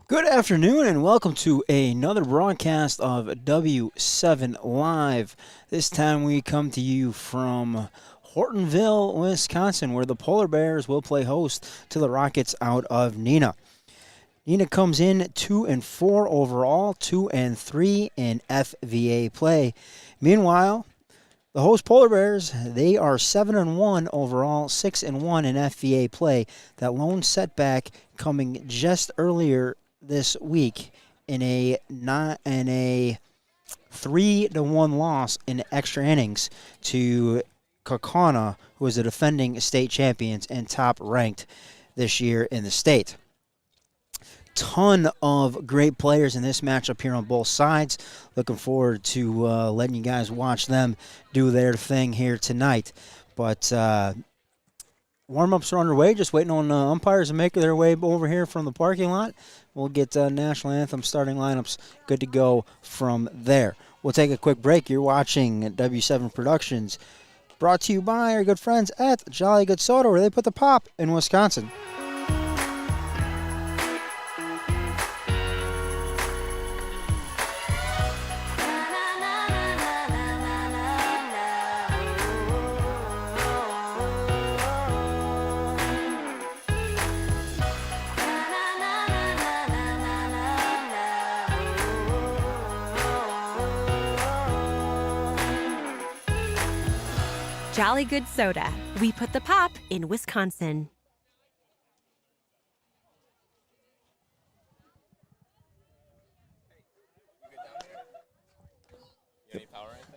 Good afternoon and welcome to another broadcast of W7 Live. This time we come to you from Hortonville, Wisconsin, where the Polar Bears will play host to the Rockets out of Neenah. Neenah comes in 2-4 overall, 2-3 in FVA play. Meanwhile, the host Polar Bears, they are 7-1 overall, 6-1 in FVA play. That lone setback coming just earlier this week in a 3-1 loss in extra innings to Kaukauna, who is the defending state champions and top ranked this year in the state. Ton of great players in this matchup here on both sides. Looking forward to letting you guys watch them do their thing here tonight. But warm-ups are underway, just waiting on umpires to make their way over here from the parking lot. We'll get national anthem starting lineups good to go from there. We'll take a quick break. You're watching W7 Productions, brought to you by our good friends at Jolly Good Soda, where they put the pop in Wisconsin. Jolly Good Soda. We put the pop in Wisconsin. You need power or anything?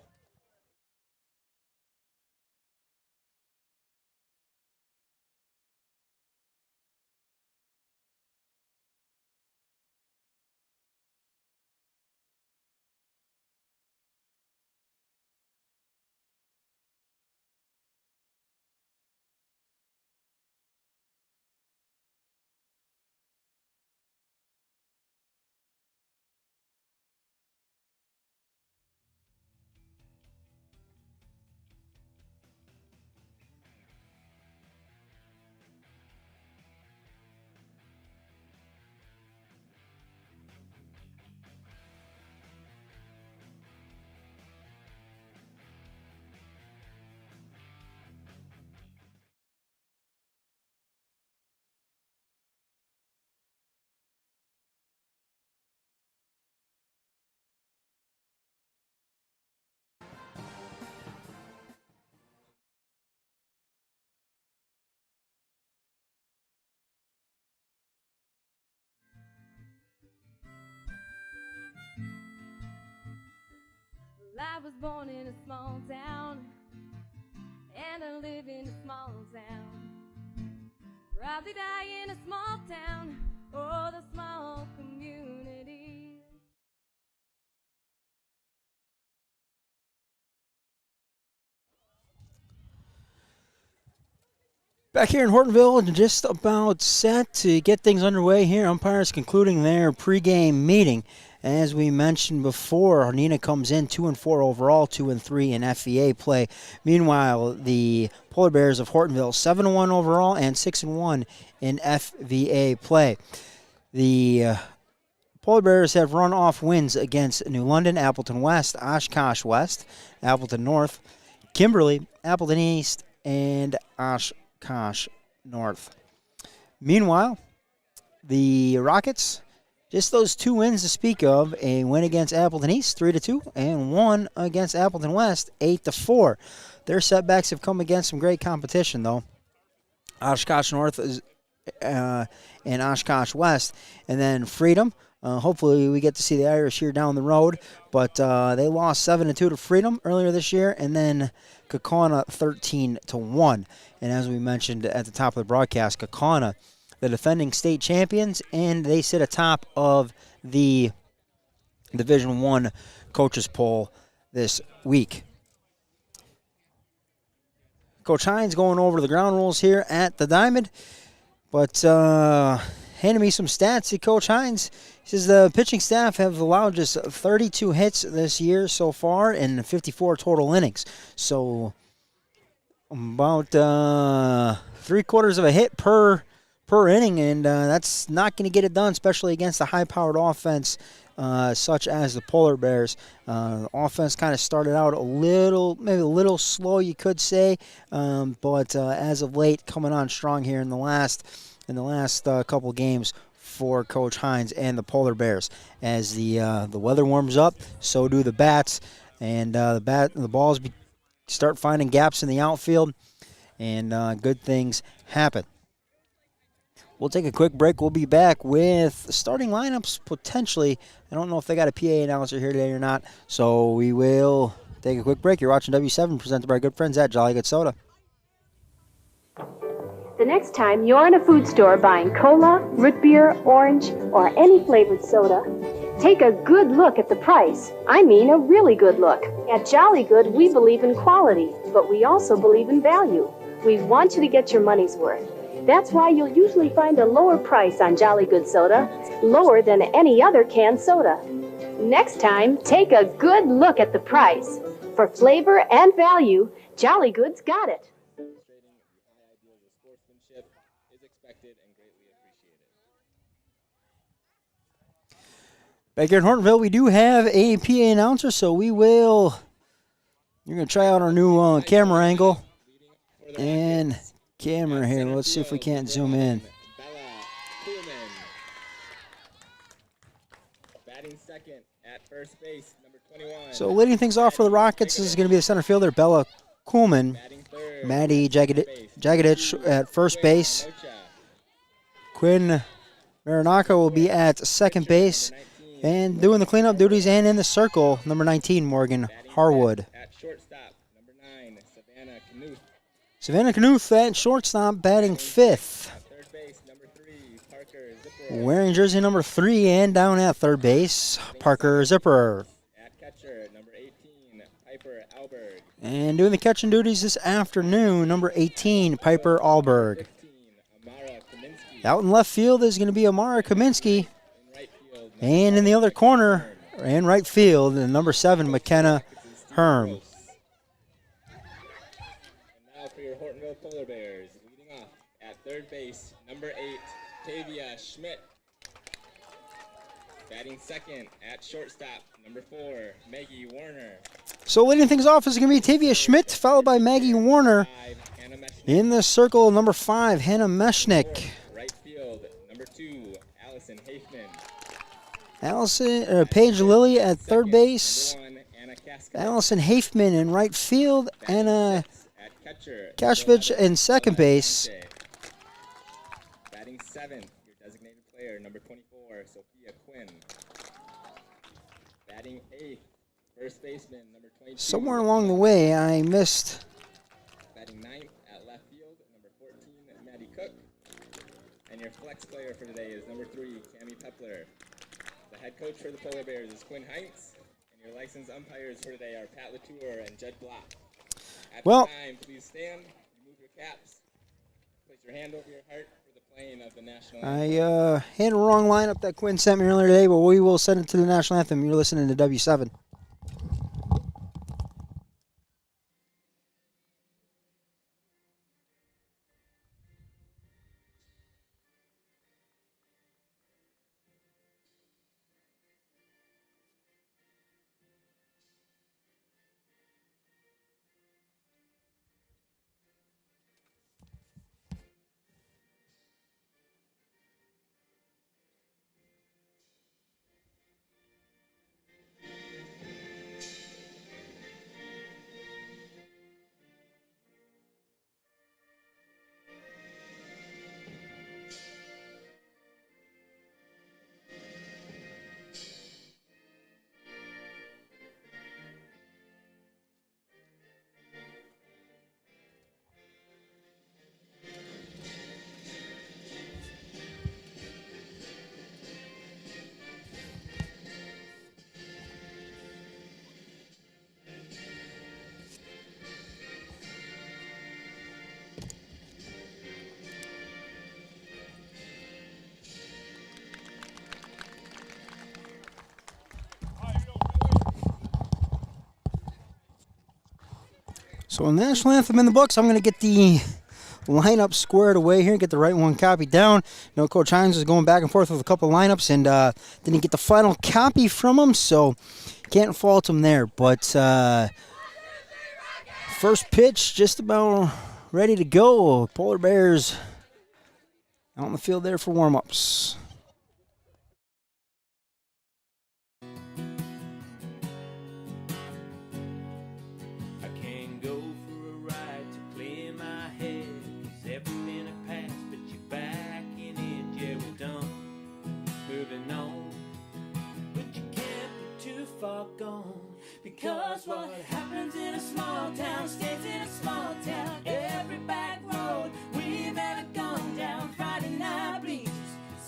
I was born in a small town, and I live in a small town. Probably die in a small town, or the small communities. Back here in Hortonville, just about set to get things underway here. Umpires concluding their pregame meeting. As we mentioned before, Neenah comes in 2-4 overall, 2-3 in FVA play. Meanwhile, the Polar Bears of Hortonville 7-1 overall and 6-1 in FVA play. The Polar Bears have run off wins against New London, Appleton West, Oshkosh West, Appleton North, Kimberly, Appleton East, and Oshkosh North. Meanwhile, the Rockets, just those two wins to speak of: a win against Appleton East, 3-2, and one against Appleton West, 8-4. Their setbacks have come against some great competition, though. Oshkosh North is, and Oshkosh West, and then Freedom. Hopefully we get to see the Irish here down the road, but they lost 7-2 to Freedom earlier this year, and then Kaukauna 13-1. And as we mentioned at the top of the broadcast, Kaukauna, the defending state champions, and they sit atop of the Division I coaches poll this week. Coach Hines going over the ground rules here at the Diamond, but handing me some stats. Coach Hines, he says the pitching staff have allowed just 32 hits this year so far and 54 total innings. So about 3/4 of a hit per per inning, and that's not going to get it done, especially against a high-powered offense such as the Polar Bears. The offense kind of started out maybe a little slow, you could say, but as of late, coming on strong here in the last couple games for Coach Hines and the Polar Bears. As the weather warms up, so do the bats, and the balls start finding gaps in the outfield, and good things happen. We'll take a quick break. We'll be back with starting lineups potentially. I don't know if they got a PA announcer here today or not, so we will take a quick break. You're watching W7 presented by our good friends at Jolly Good Soda. The next time you're in a food store buying cola, root beer, orange, or any flavored soda, take a good look at the price. I mean a really good look. At Jolly Good, we believe in quality, but we also believe in value. We want you to get your money's worth. That's why you'll usually find a lower price on Jolly Good soda, lower than any other canned soda. Next time, take a good look at the price. For flavor and value, Jolly Good's got it. Back here in Hortonville, we do have a PA announcer, so you're going to try out our new camera angle. And camera here, let's see if we can't zoom in. Batting second at first base, number 21. So leading things off for the Rockets is going to be the center fielder, Bella Kuhlman. Maddie Jagadich at first base. Quinn Marinaka will be at second base. And doing the cleanup duties and in the circle, number 19, Morgan Harwood. At shortstop, number 9, Savannah Knuth. Savannah Knuth at shortstop, batting fifth. Third base, number 3, Parker Zipper. Wearing jersey number 3 and down at third base, Parker Zipper. At catcher, number 18, Piper Alberg. And doing the catching duties this afternoon, number 18, Piper Alberg. 15, Amara Kaminsky. Out in left field is going to be Amara Kaminsky. And in the other corner, in right field, number 7, McKenna Herm. And now for your Hortonville Polar Bears, leading off at third base, number 8, Tavia Schmidt. Batting second at shortstop, number 4, Maggie Warner. So leading things off is going to be Tavia Schmidt, followed by Maggie Warner. 5, Hannah Meshnick. In the circle, number 5, Hannah Meshnick. Right field, number 2, Allison Hafman. Paige Lilly at third base. Number 1, Anna Kaska. Allison Hafman in right field. Anna At catcher, Kashvich in second base. batting seventh, your designated player, number 24, Sophia Quinn. Batting eighth, first baseman, number 22. Somewhere along the way, I missed. Batting ninth at left field, number 14, Maddie Cook. And your flex player for today is number 3, Cammie Pepler. The head coach for the Polar Bears is Quinn Heinz, and your licensed umpires for today are Pat Latour and Jed Block. At Well- the time, please stand, remove your caps, place your hand over your heart for the playing of the national anthem. I had a wrong lineup that Quinn sent me earlier today, but we will send it to the national anthem. You're listening to W7. So national anthem in the books. I'm going to get the lineup squared away here, get the right one copied down. You know, Coach Hines was going back and forth with a couple lineups and didn't get the final copy from him, so can't fault him there. But first pitch just about ready to go. Polar Bears out on the field there for warm-ups. Because what happens in a small town stays in a small town. Every back road we've ever gone down. Friday night bleachers,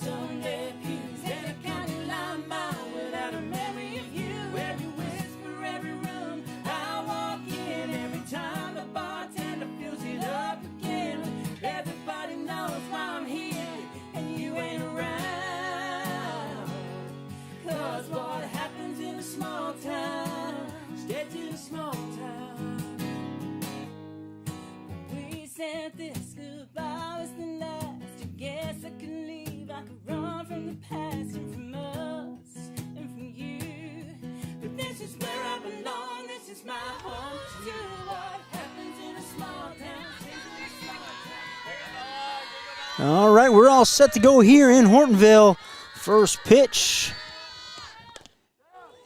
Sunday pews, and a county line mile without a memory of you. Every whisper, every room I walk in, every time the bartender fills it up again. Everybody knows why I'm here and you ain't around. 'Cause what happens in a small town stays in a small town. We said this goodbye was the last. I guess I could leave. I could run from the past and from us and from you. But this is where I belong. This is my home too. What happens in a small town stays in a small town. All right, we're all set to go here in Hortonville. First pitch.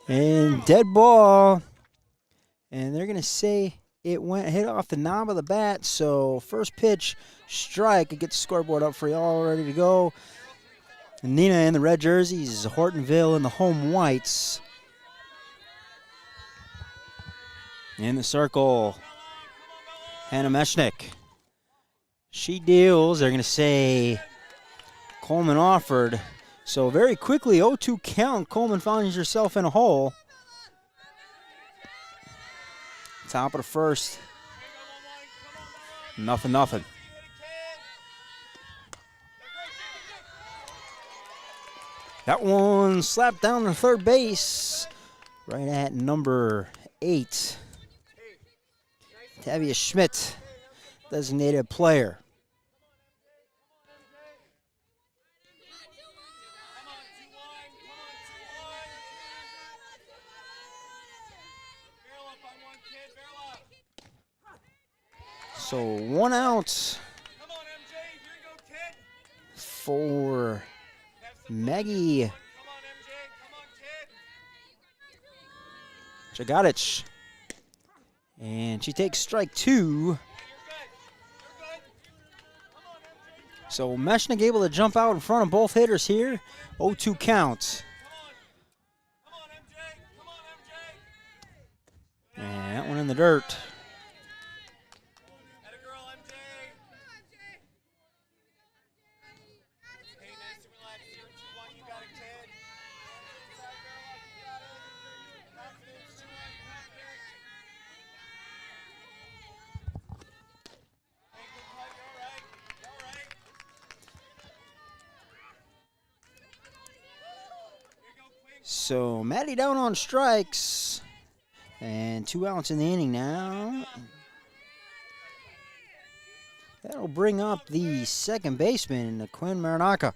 And dead ball. And they're going to say it hit off the knob of the bat. So first pitch, strike. Get the scoreboard up for you all ready to go. And Neenah in the red jerseys, Hortonville in the home whites. In the circle, Hannah Meshnick. She deals. They're going to say Coleman offered. So very quickly, 0-2 count. Coleman finds yourself in a hole. Top of the first. Nothing. That one slapped down to third base. Right at number 8. Tavia Schmidt, designated player. So 1 out for Maggie Jagadich. And she takes strike 2. So Meshnick able to jump out in front of both hitters here. 0-2 count. And that one in the dirt. So Maddie down on strikes, and 2 outs in the inning now. That'll bring up the second baseman, Quinn Maranaka.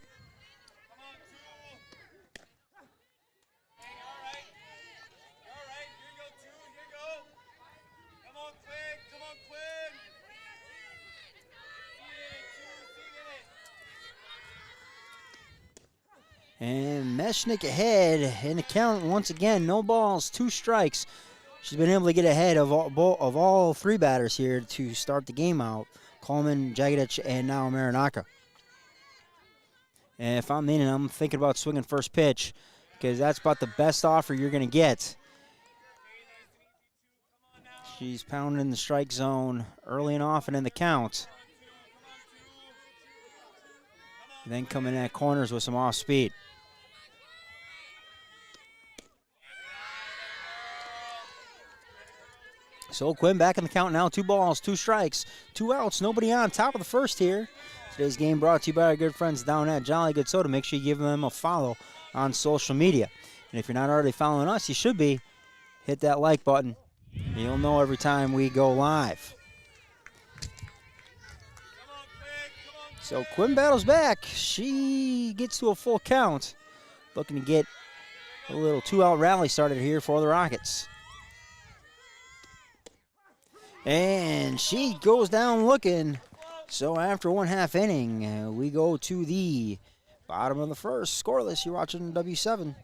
And Meshnick ahead in the count once again. No balls, 2 strikes. She's been able to get ahead of all 3 batters here to start the game out. Coleman, Jagadich, and now Maranaka. And if I'm Neenah, I'm thinking about swinging first pitch because that's about the best offer you're going to get. She's pounding the strike zone early and often in the count. Then coming at corners with some off speed. So Quinn back in the count now. 2 balls, 2 strikes, 2 outs, nobody on. Top of the first here. Today's game brought to you by our good friends down at Jolly Good Soda. Make sure you give them a follow on social media. And if you're not already following us, you should be. Hit that like button. You'll know every time we go live. So Quinn battles back. She gets to a full count. Looking to get a little two-out rally started here for the Rockets. And she goes down looking. So after 1/2 inning, we go to the bottom of the first. Scoreless, you're watching W7.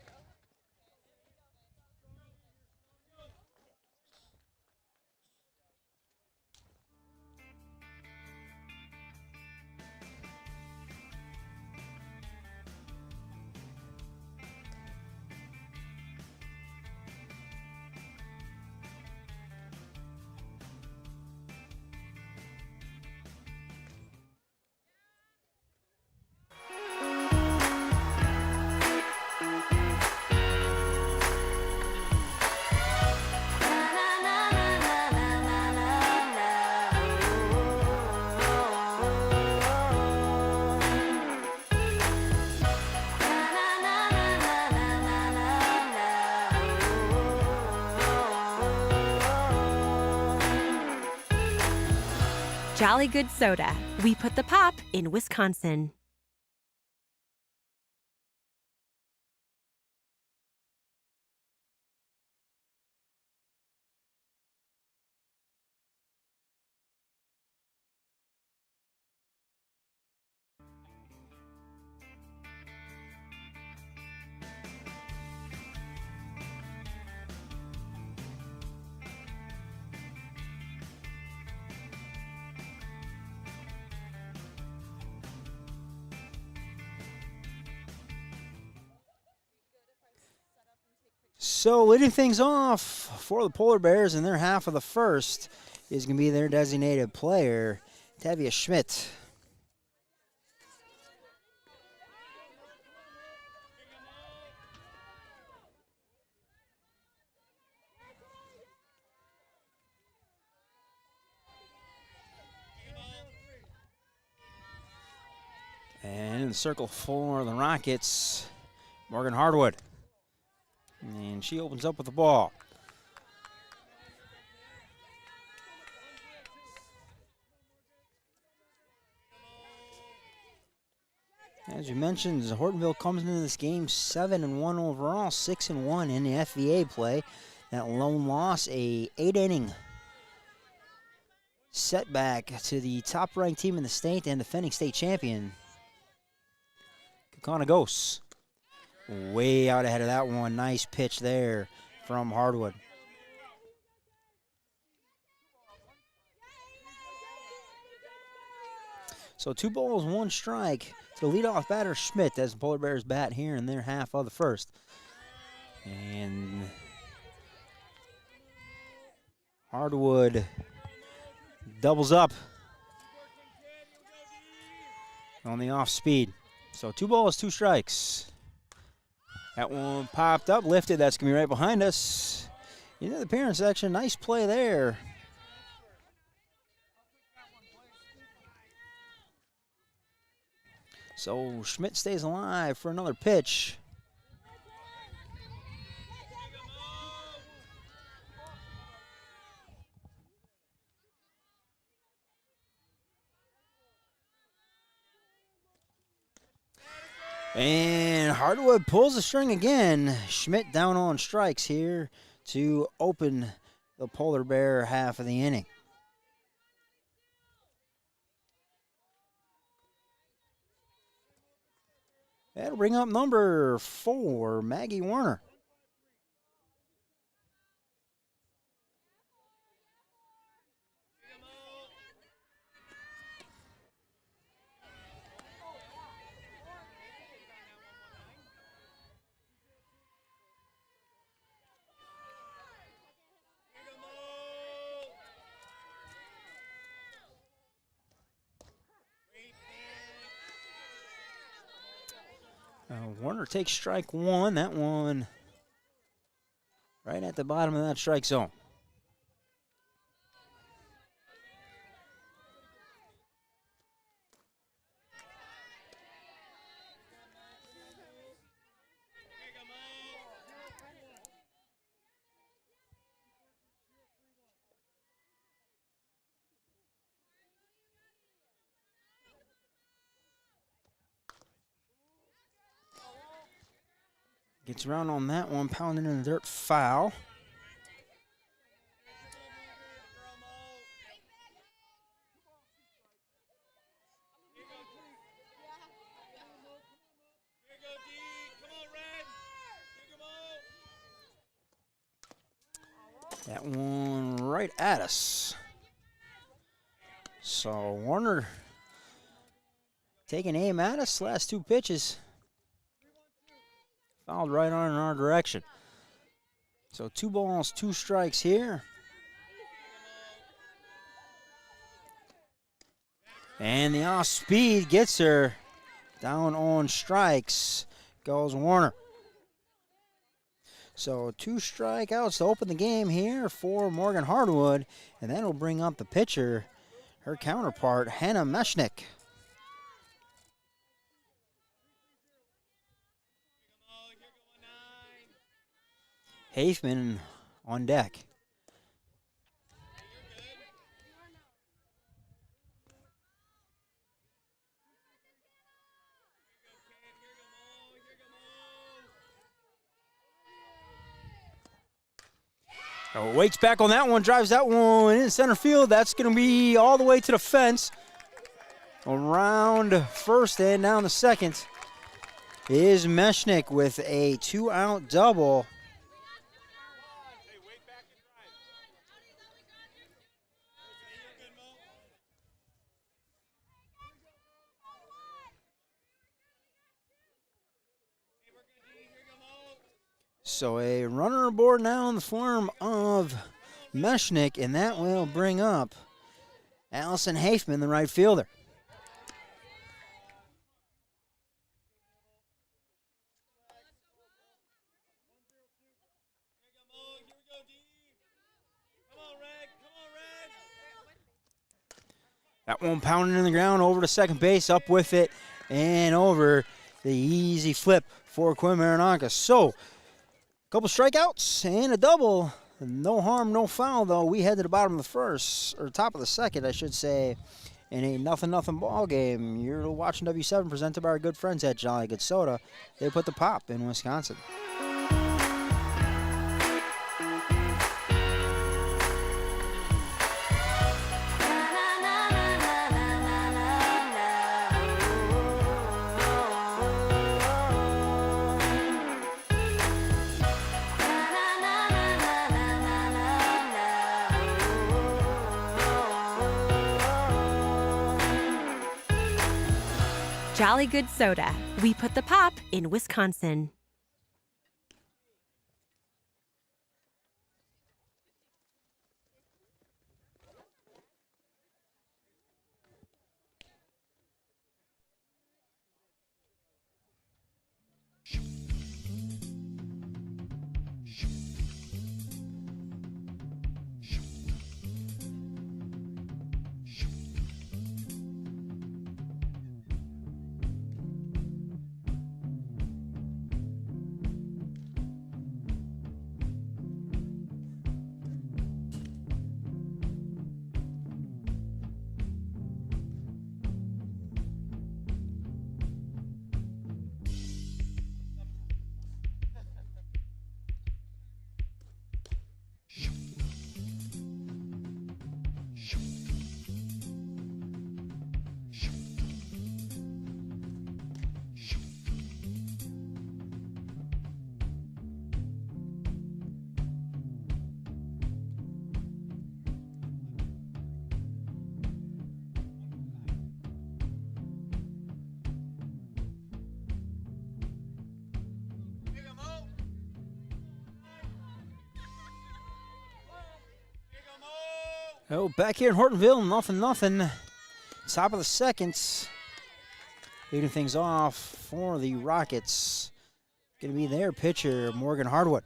Jolly Good Soda. We put the pop in Wisconsin. So leading things off for the Polar Bears in their half of the first is going to be their designated player, Tavia Schmidt. And in the circle for the Rockets, Morgan Hardwood. And she opens up with the ball. As you mentioned, Hortonville comes into this game 7-1 overall, 6-1 in the FVA play. That lone loss, a 8-inning setback to the top-ranked team in the state and defending state champion, Kakonagos. Way out ahead of that one. Nice pitch there from Hardwood. So 2 balls, 1 strike to the leadoff batter, Schmidt, as the Polar Bears bat here in their half of the first. And Hardwood doubles up on the off speed. So 2 balls, 2 strikes. That one popped up, lifted. That's going to be right behind us. Into the parent section. Nice play there. So Schmidt stays alive for another pitch. And Hardwood pulls the string again. Schmidt down on strikes here to open the Polar Bear half of the inning. That'll bring up number 4, Maggie Warner. Warner takes strike 1. That one right at the bottom of that strike zone. Gets around on that one, pounding in the dirt, foul. That one right at us. So Warner taking aim at us, last two pitches. Fouled right on in our direction. So 2 balls, 2 strikes here. And the off speed gets her. Down on strikes goes Warner. So 2 strikeouts to open the game here for Morgan Hardwood. And that'll bring up the pitcher, her counterpart, Hannah Meshnick. Hafman on deck. Oh, Waits back on that one, drives that one in center field. That's going to be all the way to the fence. Around first and down the second is Meshnick with a 2-out double. So a runner aboard now in the form of Meshnick, and that will bring up Allison Hafman, the right fielder. That one pounding in the ground over to second base, up with it, and over the easy flip for Quinn Maranaka. So, couple strikeouts and a double. No harm, no foul, though. We head to the bottom of the first, or top of the second, I should say, in a 0-0 ball game. You're watching W7 presented by our good friends at Jolly Good Soda. They put the pop in Wisconsin. Jolly Good Soda. We put the pop in Wisconsin. Oh, back here in Hortonville, 0-0. Top of the second. Leading things off for the Rockets. Going to be their pitcher, Morgan Hardwood.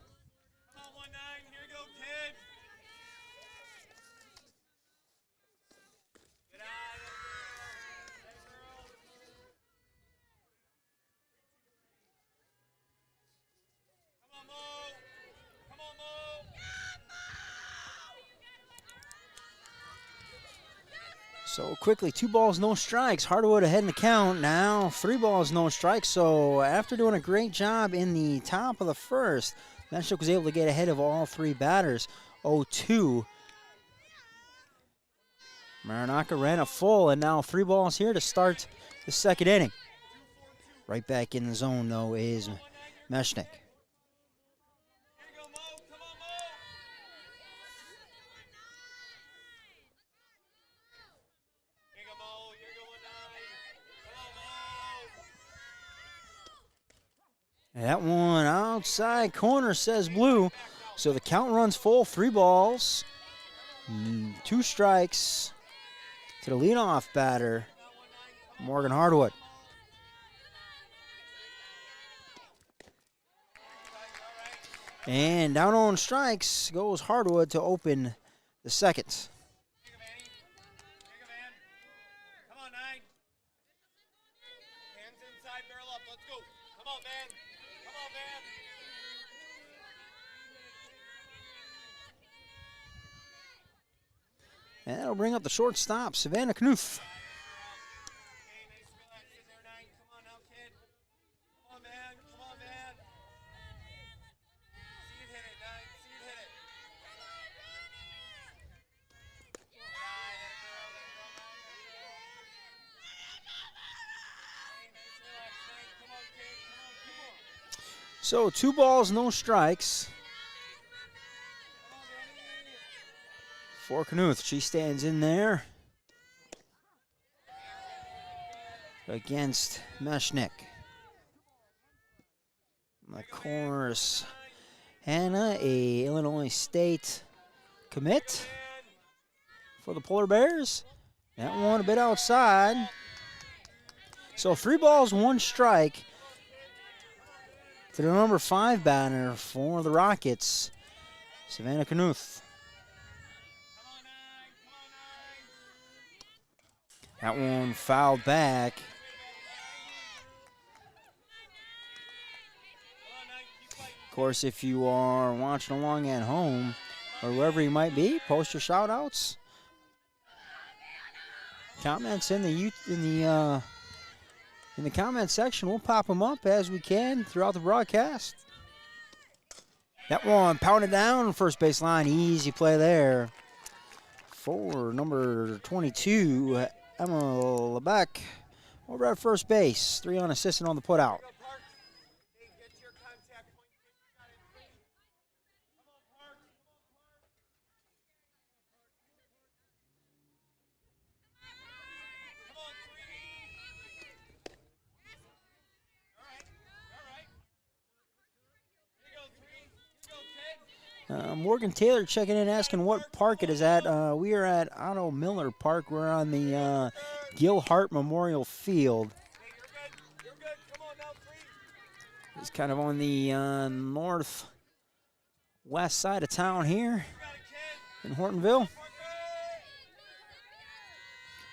So quickly, 2 balls, no strikes. Hardwood ahead in the count. Now 3 balls, no strikes. So after doing a great job in the top of the first, Mesnick was able to get ahead of all 3 batters. 0-2. Maranaka ran a full, and now 3 balls here to start the second inning. Right back in the zone, though, is Mesnick. And that one outside corner, says Blue. So the count runs full, 3 balls, 2 strikes to the leadoff batter, Morgan Hardwood. And down on strikes goes Hardwood to open the second. Come on, 9. Hands inside, barrel up. Let's go. Come on, man. Come on, man. And that'll bring up the shortstop, Savannah Knuth. Okay, nice relaxes there, 9. Come on now, kid. Come on, man. Come on, man. See it hit it, 9. See it hit it. So 2 balls, no strikes for Knuth. She stands in there against Mesnick. Of course, Hannah, a Illinois State commit for the Polar Bears. That one a bit outside. So 3 balls, 1 strike to the number 5 batter for the Rockets, Savannah Knuth. That one fouled back. Of course, if you are watching along at home or wherever you might be, post your shout-outs. Comments in the comment section. We'll pop them up as we can throughout the broadcast. That one pounded down first base line. Easy play there for number 22, Emma Lebeck, over at first base. 3 on assistant on the putout. Morgan Taylor checking in, asking what park it is at. We are at Otto Miller Park. We're on the Gil Hart Memorial Field. It's kind of on the northwest side of town here in Hortonville.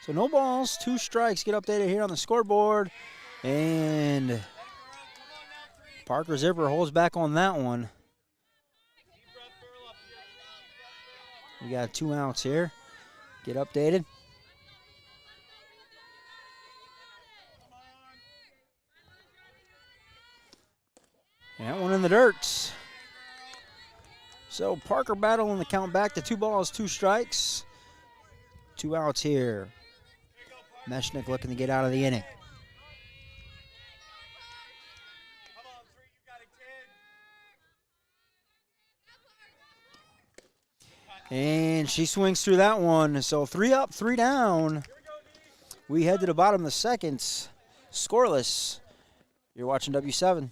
So no balls, 2 strikes. Get updated here on the scoreboard. And Parker Zipper holds back on that one. We got 2 outs here. Get updated. That one in the dirt. So Parker battling the count back to 2 balls, 2 strikes. 2 outs here. Mesnick looking to get out of the inning. And she swings through that one. So 3 up, 3 down. We head to the bottom of the second. Scoreless. You're watching W7.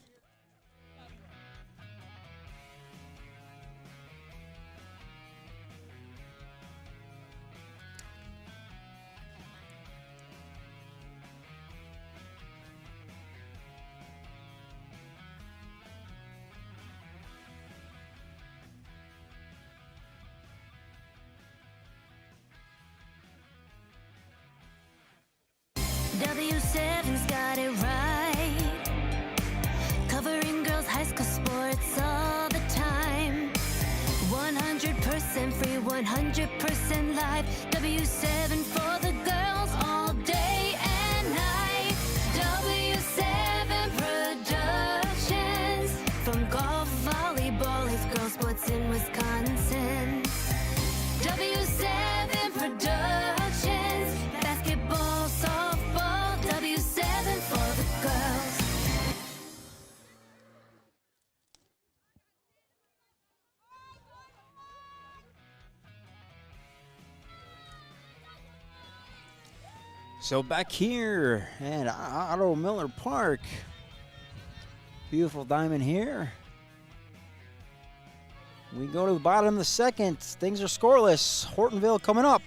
W7's got it right. Covering girls' high school sports all the time. 100% free, 100% live. W7 for the girls. Wisconsin. W7 Productions, basketball, softball, W7 for the girls. So back here at Otto Miller Park, beautiful diamond here. We go to the bottom of the second. Things are scoreless. Hortonville coming up.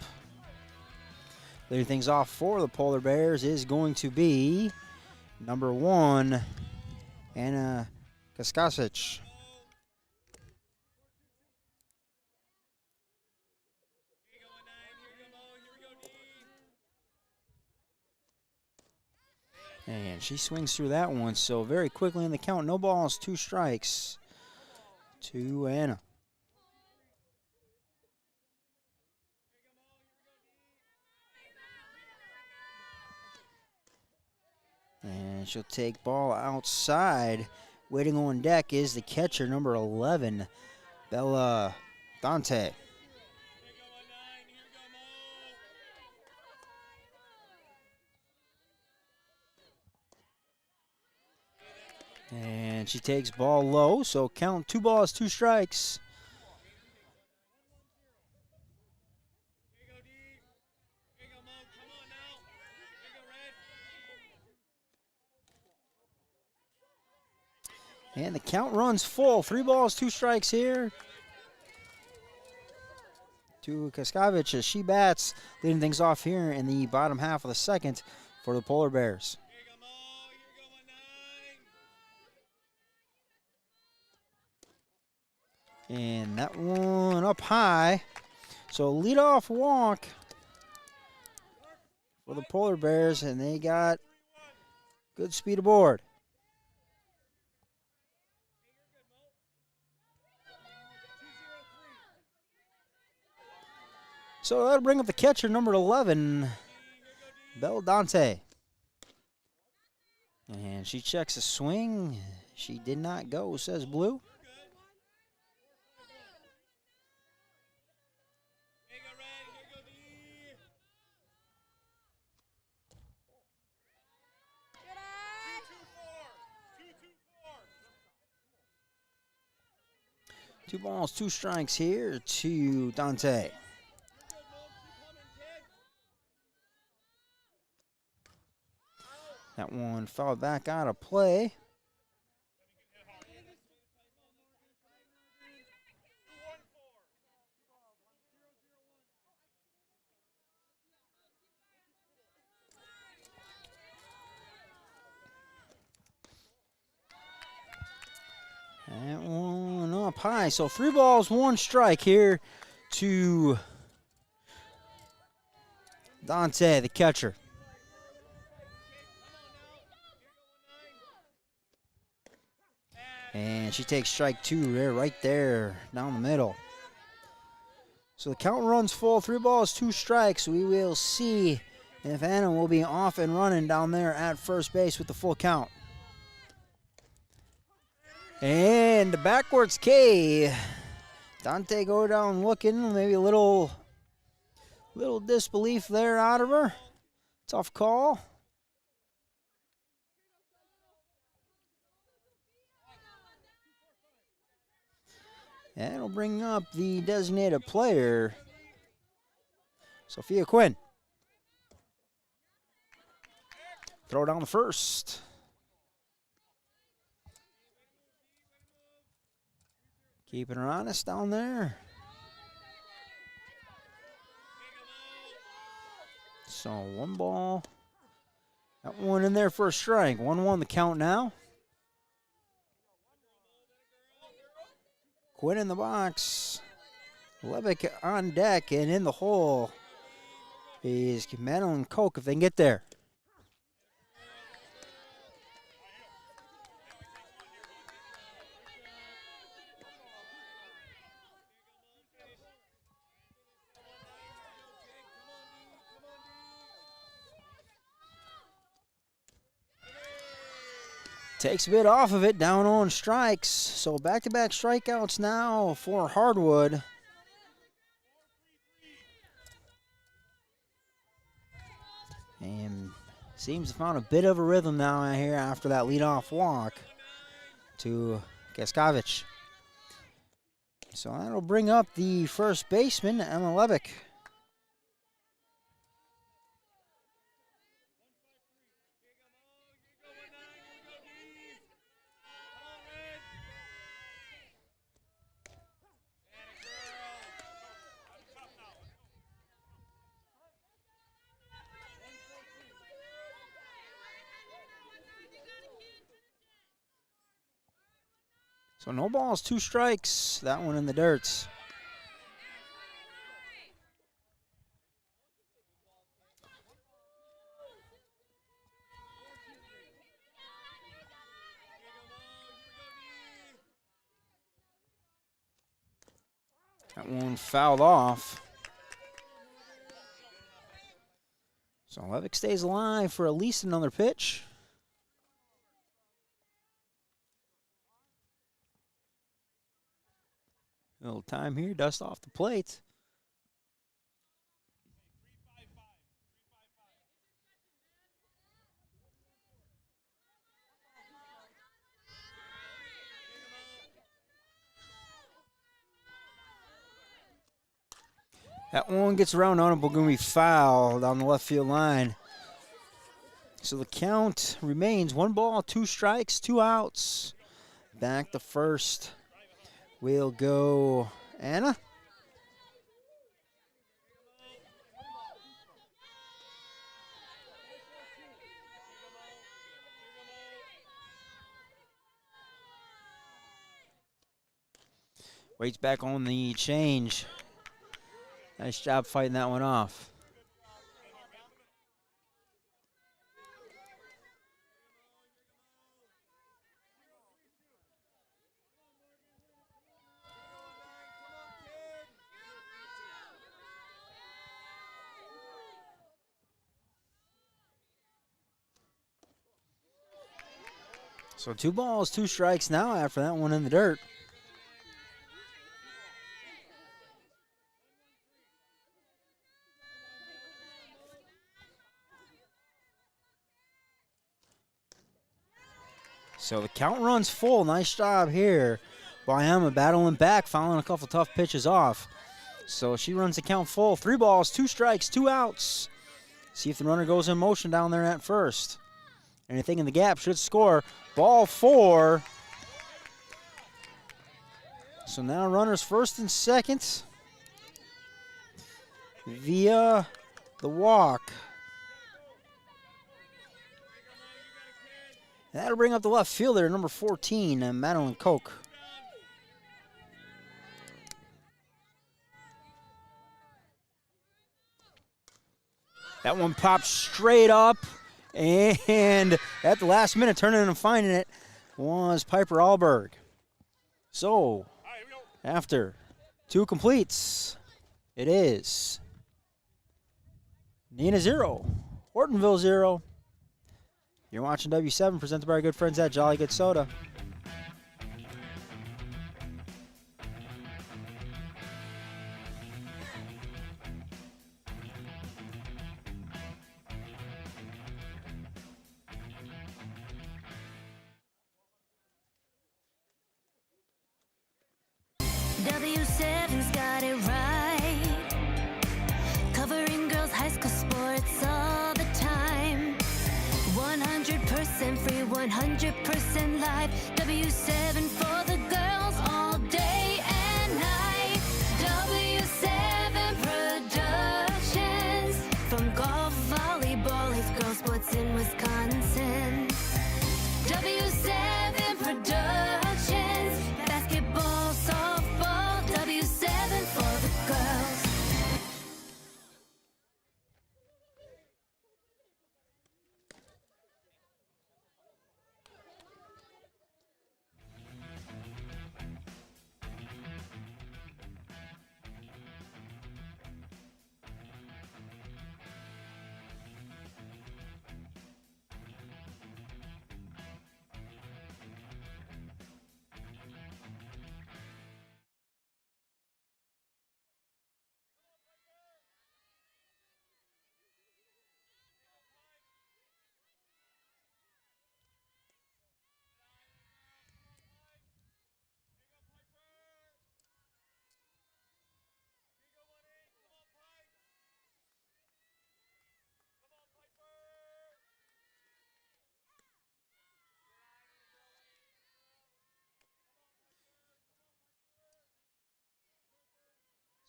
Leading things off for the Polar Bears is going to be number 1, Anna Kaskasic. And she swings through that one, so very quickly in the count. No balls, 2 strikes to Anna. And she'll take ball outside. Waiting on deck is the catcher, number 11, Bella Dante. And she takes ball low, so count 2 balls, 2 strikes. And the count runs full. 3 balls, 2 strikes here to Kaskavich as she bats, leading things off here in the bottom half of the second for the Polar Bears. And that one up high. So leadoff walk for the Polar Bears, and they got good speed aboard. So that'll bring up the catcher, number 11, Belle Dante. And she checks a swing. She did not go, says Blue. Two balls, 2 strikes here to Dante. That one fouled back out of play. That one up high. So 3 balls, 1 strike here to Dante, the catcher. And she takes strike 2 there, right there, down the middle. So the count runs full, 3 balls, 2 strikes. We will see if Anna will be off and running down there at first base with the full count. And the backwards K. Dante go down looking, maybe a little disbelief there out of her. Tough call. And it'll bring up the designated player, Sophia Quinn. Throw down the first. Keeping her honest down there. So 1 ball. That one in there for a strike. 1-1 the count now. Quinn in the box. Levick on deck, and in the hole is Madeline Koch if they can get there. Takes a bit off of it, down on strikes. So back-to-back strikeouts now for Hardwood. And seems to found a bit of a rhythm now here after that leadoff walk to Gaskovich. So that'll bring up the first baseman, Emma Levick. So no balls, 2 strikes. That one in the dirts. That one fouled off. So Levick stays alive for at least another pitch. A little time here, dust off the plate. That one gets around on it, but going to be foul down the left field line. So the count remains 1 ball, 2 strikes, 2 outs. Back to first. We'll go Anna. Waits back on the change. Nice job fighting that one off. So 2 balls, 2 strikes now after that one in the dirt. So the count runs full. Nice job here by Emma, battling back, fouling a couple tough pitches off. So she runs the count full. 3 balls, 2 strikes, 2 outs. See if the runner goes in motion down there at first. Anything in the gap should score. Ball 4. So now runners first and second via the walk. And that'll bring up the left fielder, number 14, Madeline Koch. That one pops straight up, and at the last minute, turning and finding it was Piper Alberg. So, after 2 completes, it is Neenah 0, Hortonville 0. You're watching W7, presented by our good friends at Jolly Good Soda. W7's got it right. Covering girls' high school sports all the time. 100% free, 100% live.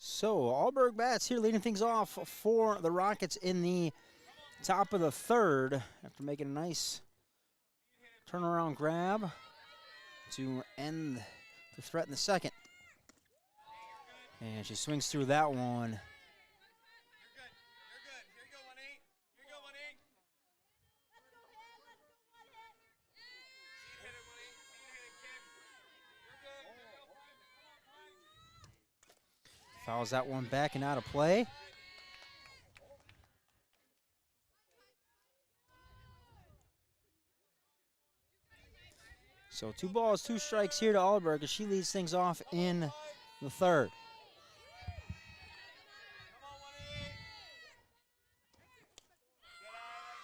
So Alberg bats here leading things off for the Rockets in the top of the third after making a nice turnaround grab to end the threat in the second. And she swings through that one. You're good. You're good. Here you go, 1-8. Here you go, 1-8. Seed hit it, 1-8. Seed hit it, kid. You're good. You're good. Come on, Fouls that one back and out of play. So 2 balls, 2 strikes here to Alberg as she leads things off in the third. Come on, 1-8. Get out of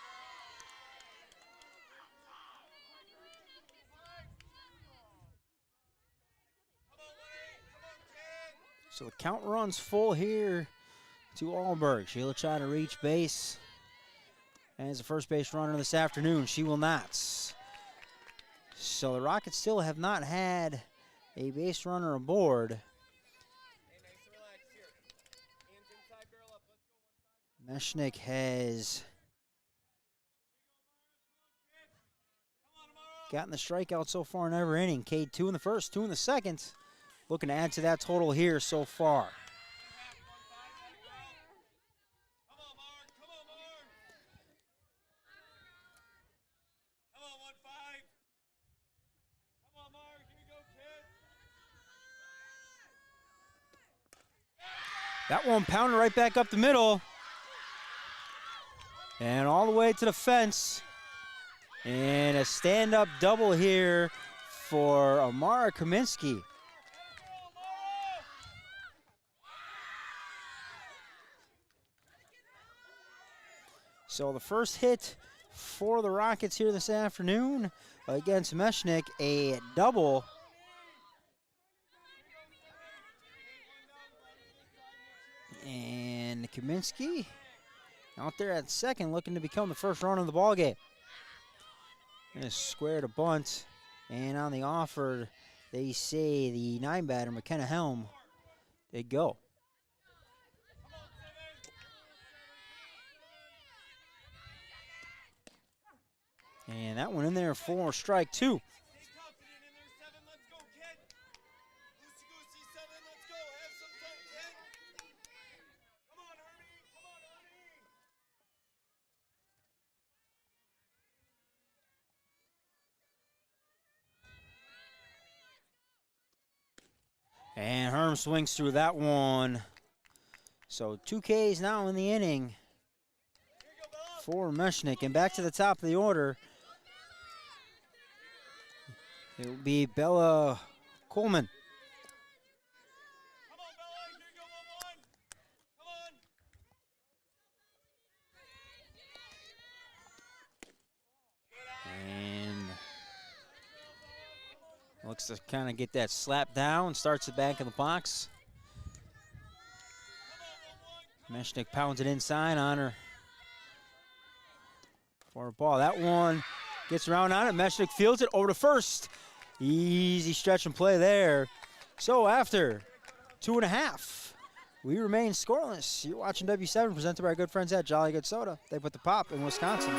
Come on, 1-8. Come on, kid. So the count runs full here to Alberg. She'll try to reach base as the first base runner this afternoon. She will not. So the Rockets still have not had a base runner aboard. Hey, nice and relax here. Hands inside, barrel up. Let's go. Meshnik has gotten the strikeout so far in every inning. Cade 2 in the first, 2 in the second. Looking to add to that total here so far. Come on, Mark. Come on, Mark. Come on, 1-5. Come on, Mark. Here you go, kid. That one pounded right back up the middle. And all the way to the fence. And a stand-up double here for Amara Kaminsky. So the first hit for the Rockets here this afternoon against Meshnik, a double. And Kaminsky out there at second looking to become the first run of the ballgame. Gonna square to bunt. And on the offer, they say the 9 batter, McKenna Helm, they go. And that one in there for strike 2. Stay confident in there, 7. Let's go, kid. Loosey-goosey, 7. Let's go. Have some fun, kid. Come on, Hermie. Come on, Hermie. And Herm swings through that one. So 2 Ks now in the inning for Meshnik. And back to the top of the order, it will be Bella Coleman. Come on, Bella. Here you go, 1-1. Come on. And looks to kind of get that slap down. Starts the back of the box. Meshnik pounds it inside on her for a ball. That one gets around on it. Meshnik fields it over to first. Easy stretch and play there. So after 2.5, we remain scoreless. You're watching W7 presented by our good friends at Jolly Good Soda. They put the pop in Wisconsin.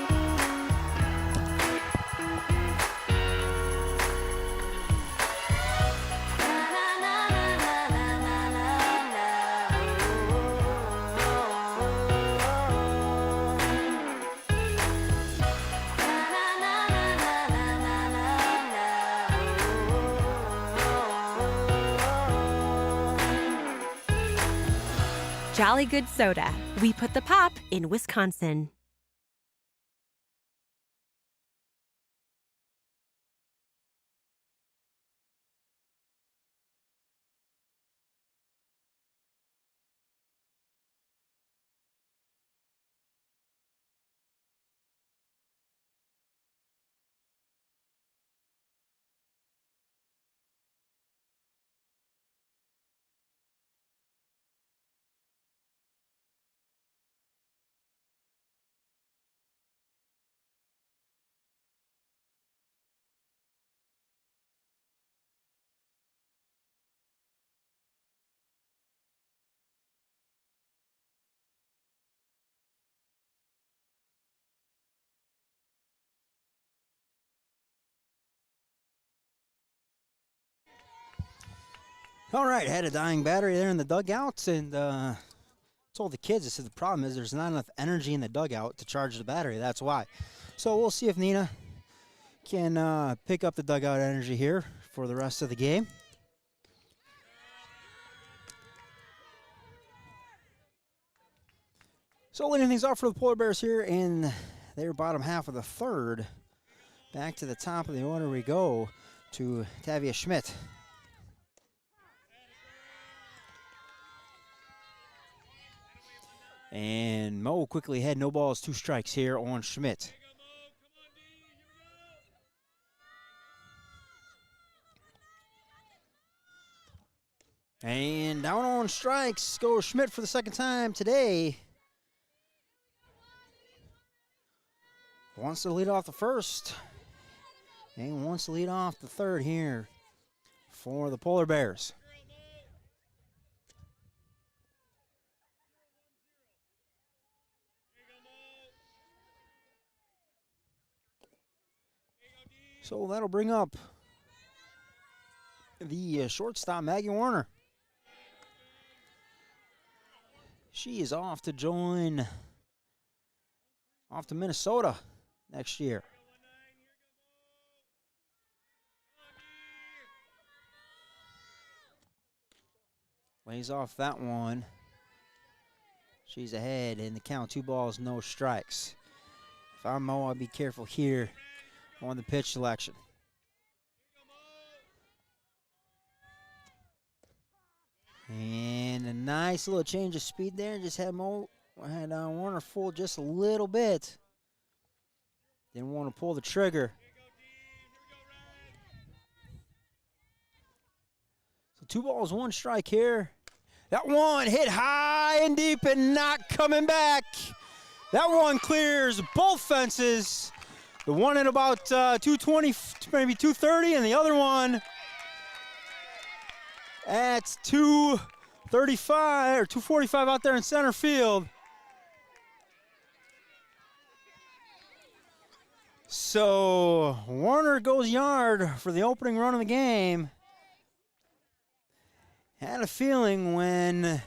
Jolly Good Soda. We put the pop in Wisconsin. All right, had a dying battery there in the dugout, and told the kids, I said the problem is there's not enough energy in the dugout to charge the battery. That's why. So we'll see if Neenah can pick up the dugout energy here for the rest of the game. So leading things off for the Polar Bears here in their bottom half of the third. Back to the top of the order we go to Tavia Schmidt. And Mo quickly had no balls, 2 strikes here on Schmidt. And down on strikes goes Schmidt for the second time today. Wants to lead off the first. And wants to lead off the third here for the Polar Bears. So that'll bring up the shortstop, Maggie Warner. She is off to Minnesota next year. Lays off that one. She's ahead in the count. 2 balls, no strikes. If I'm Mo, I'd be careful here on the pitch selection. And a nice little change of speed there. Just had Warner fool just a little bit. Didn't want to pull the trigger. So 2 balls, 1 strike here. That one hit high and deep and not coming back. That one clears both fences. The one at about 220, maybe 230, and the other one at 235 or 245 out there in center field. So Warner goes yard for the opening run of the game. Had a feeling when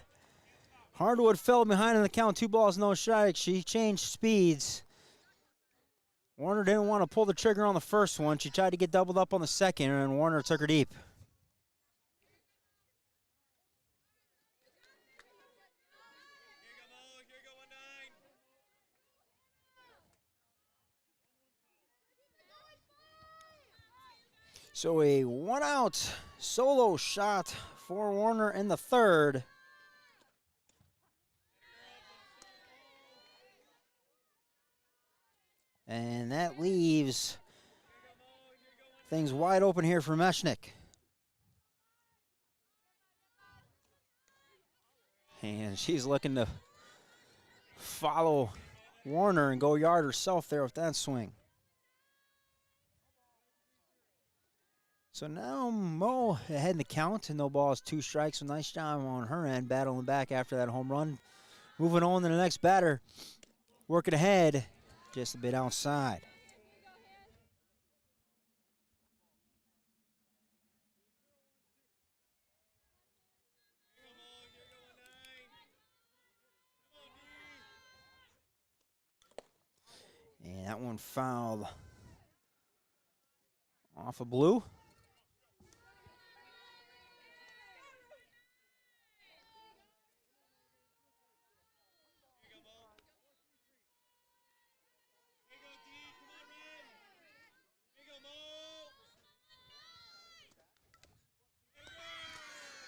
Hardwood fell behind in the count, 2 balls, no strikes, she changed speeds. Warner didn't want to pull the trigger on the first one. She tried to get doubled up on the second, and Warner took her deep. So a 1-out solo shot for Warner in the third. And that leaves things wide open here for Meshnick. And she's looking to follow Warner and go yard herself there with that swing. So now Mo ahead in the count, and no balls, 2 strikes. So nice job on her end, battling back after that home run. Moving on to the next batter, working ahead, just a bit outside. And that one fouled off of Blue.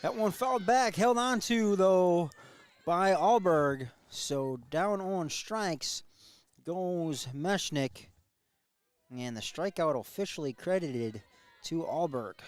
That one fouled back, held on to, though, by Alberg. So down on strikes goes Meshnick. And the strikeout officially credited to Alberg.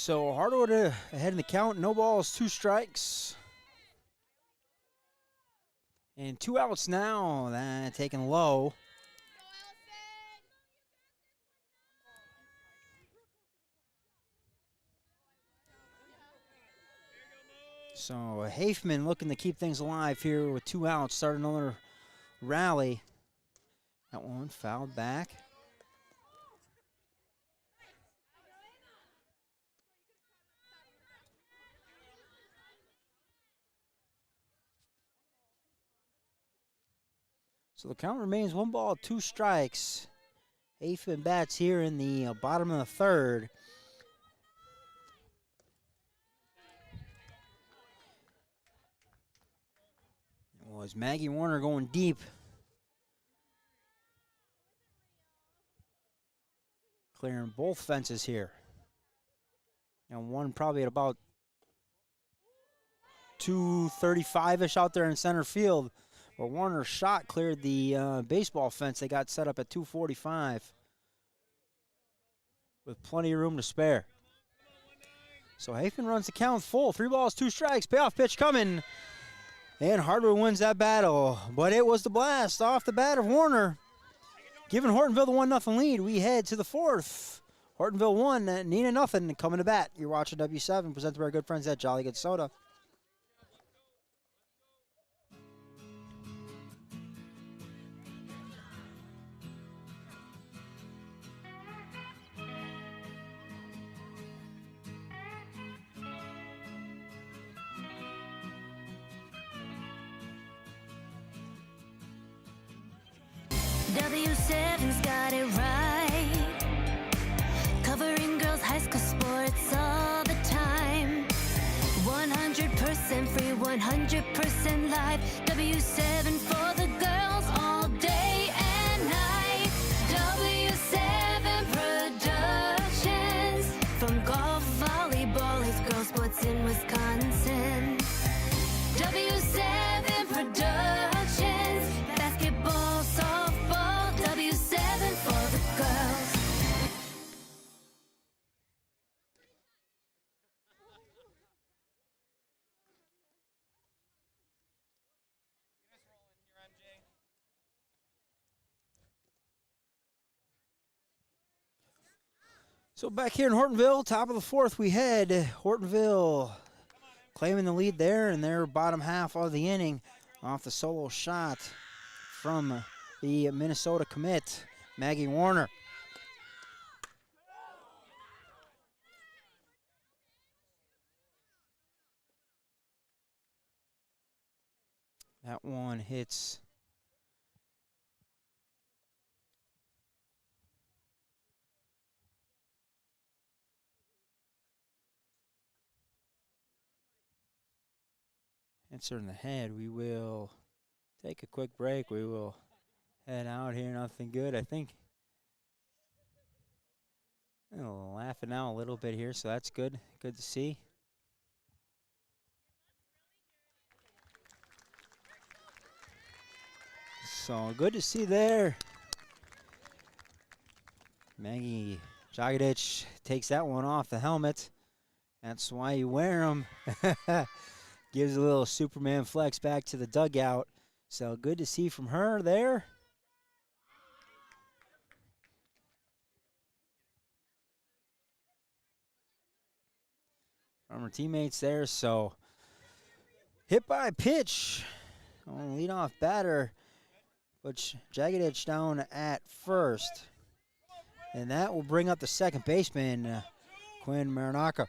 So Hardwood ahead in the count. No balls, 2 strikes. And 2 outs now. That taken low. So Hafman looking to keep things alive here with 2 outs. Start another rally. That one fouled back. So the count remains 1 ball, 2 strikes. Hafman bats here in the bottom of the 3rd. It was Maggie Warner going deep. Clearing both fences here. And one probably at about 235-ish out there in center field. But Warner's shot cleared the baseball fence. They got set up at 245 with plenty of room to spare. So Hafman runs the count full. 3 balls, 2 strikes. Payoff pitch coming. And Hardwood wins that battle. But it was the blast off the bat of Warner, giving Hortonville the 1-0 lead. We head to the 4th. Hortonville 1, Neenah 0 coming to bat. You're watching W7, presented by our good friends at Jolly Good Soda. W7's got it right. Covering girls' high school sports all the time. 100% free, 100% live. W7 for the girls all day and night. W7 Productions. From golf, volleyball, it's girls' sports in Wisconsin. W7 Productions. Basketball, softball, W7 for the girls. So back here in Hortonville, top of the 4th, we head. Hortonville claiming the lead there in their bottom half of the inning off the solo shot from the Minnesota commit, Maggie Warner. That one hits her in the head. We will take a quick break. We will head out here. Nothing good, I think. Laughing now a little bit here, so that's good. Good to see. So good to see there. Maggie Jagadich takes that one off the helmet. That's why you wear them. Gives a little Superman flex back to the dugout. So good to see from her there. From her teammates there. So hit by pitch. Leadoff batter. Puts Jagadich down at first. And that will bring up the second baseman, Quinn Maranaka.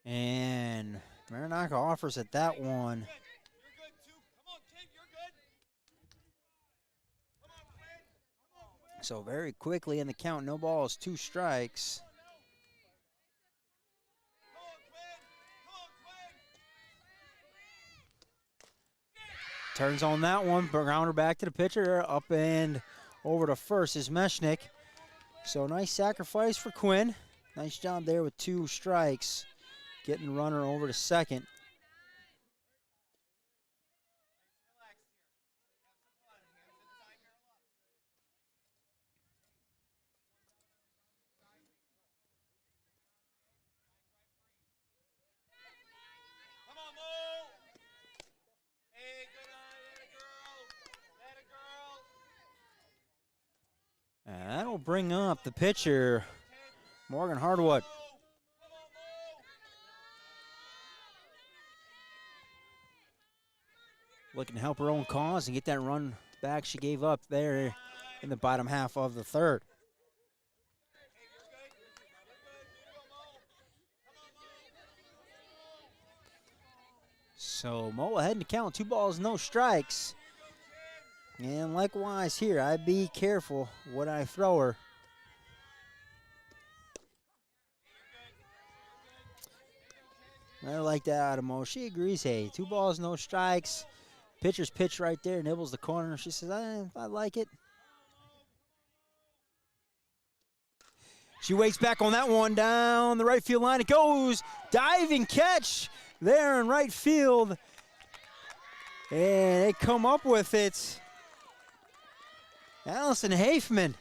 And Maranaka offers at that one. You're good too. Come on, kid, you're good. Come on, Quinn. Come on, Quinn. So very quickly in the count, no balls, 2 strikes. Come on, Quinn. Come on, Quinn. Turns on that one, grounder back to the pitcher, up and over to first is Meshnik. So nice sacrifice for Quinn. Nice job there with 2 strikes. Getting the runner over to second. Come on, Mo. Hey, good eye, that a girl. That a girl. And that'll bring up the pitcher, Morgan Hardwood. Come on, Mo. Looking to help her own cause and get that run back she gave up there in the bottom half of the third. So Mo ahead in the count, 2 balls, no strikes. And likewise here, I'd be careful what I throw her. I like that out of Mo. She agrees, hey, 2 balls, no strikes. Pitcher's pitch right there, nibbles the corner. She says, I like it. She waits back on that one, down the right field line. It goes, diving catch there in right field. And they come up with it. Allison Hafman.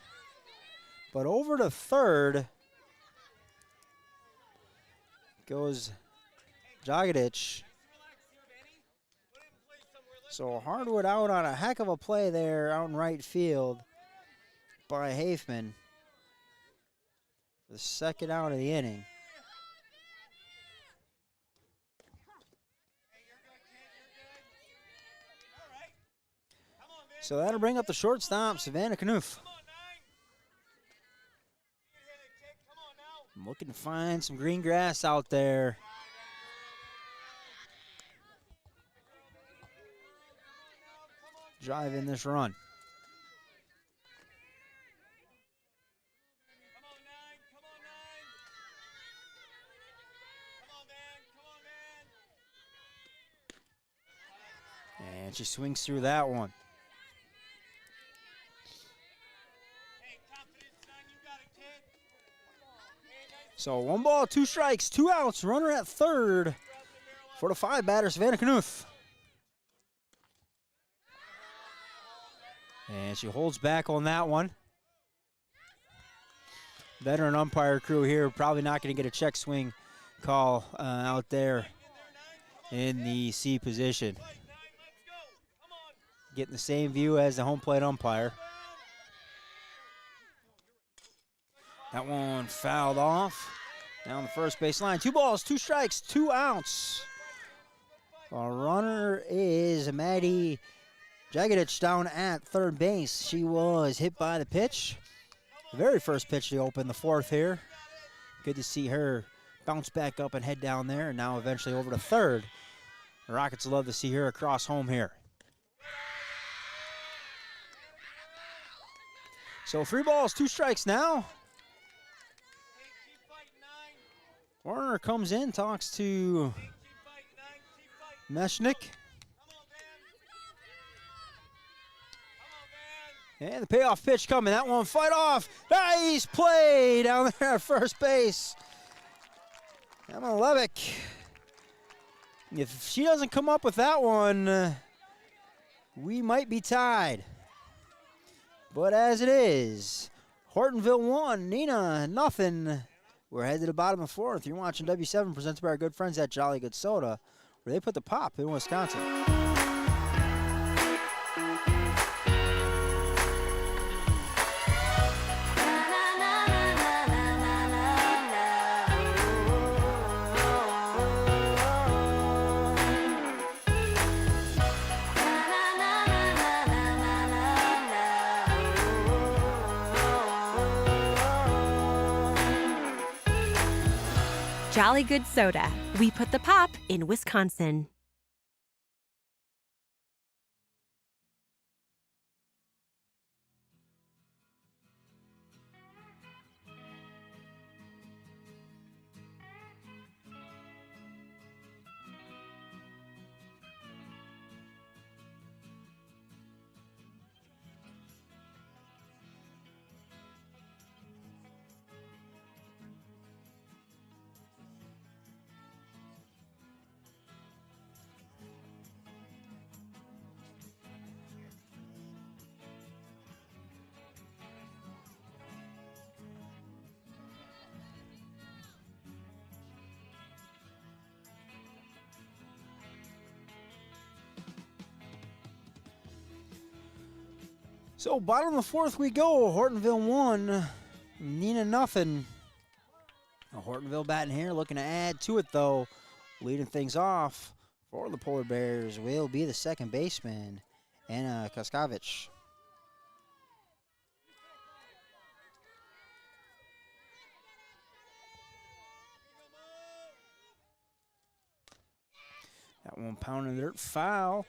But over to third goes Jagadich. So Hardwood out on a heck of a play there out in right field by Hafman. The second out of the inning. So that'll bring up the shortstop, Savannah Knuth. Looking to find some green grass out there. Drive in this run. And she swings through that one. So 1 ball, 2 strikes, 2 outs. Runner at third for the 5 batter, Savannah Knuth. And she holds back on that one. Veteran umpire crew here probably not going to get a check swing call out there in the C position. Getting the same view as the home plate umpire. That one fouled off down the first base line. 2 balls, 2 strikes, 2 outs. Our runner is Maddie Jagadich down at third base. She was hit by the pitch. The very first pitch to open the 4th here. Good to see her bounce back up and head down there, and now eventually over to third. The Rockets love to see her across home here. So 3 balls, 2 strikes now. Warner comes in, talks to Meshnik. And the payoff pitch coming. That one, fight off. Nice play down there at first base. Emma Levick. If she doesn't come up with that one, we might be tied. But as it is, Hortonville 1, Neenah nothing. We're headed to the bottom of the 4th. You're watching W7 presented by our good friends at Jolly Good Soda, where they put the pop in Wisconsin. Jolly Good Soda. We put the pop in Wisconsin. So bottom of the fourth we go. Hortonville 1, Neenah nothing. Hortonville batting here, looking to add to it though. Leading things off for the Polar Bears will be the second baseman, Anna Kaskavich. That one pounding the dirt, foul.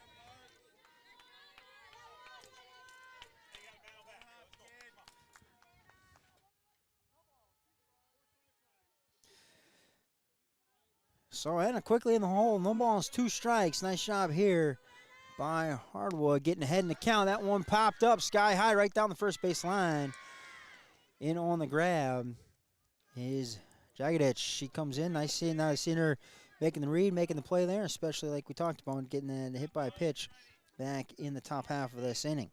So Anna quickly in the hole. No balls, 2 strikes. Nice job here by Hardwood getting ahead in the count. That one popped up sky high right down the first base line. In on the grab is Jagadich. She comes in. Nice seeing her making the read, making the play there, especially like we talked about, getting the hit by a pitch back in the top half of this inning.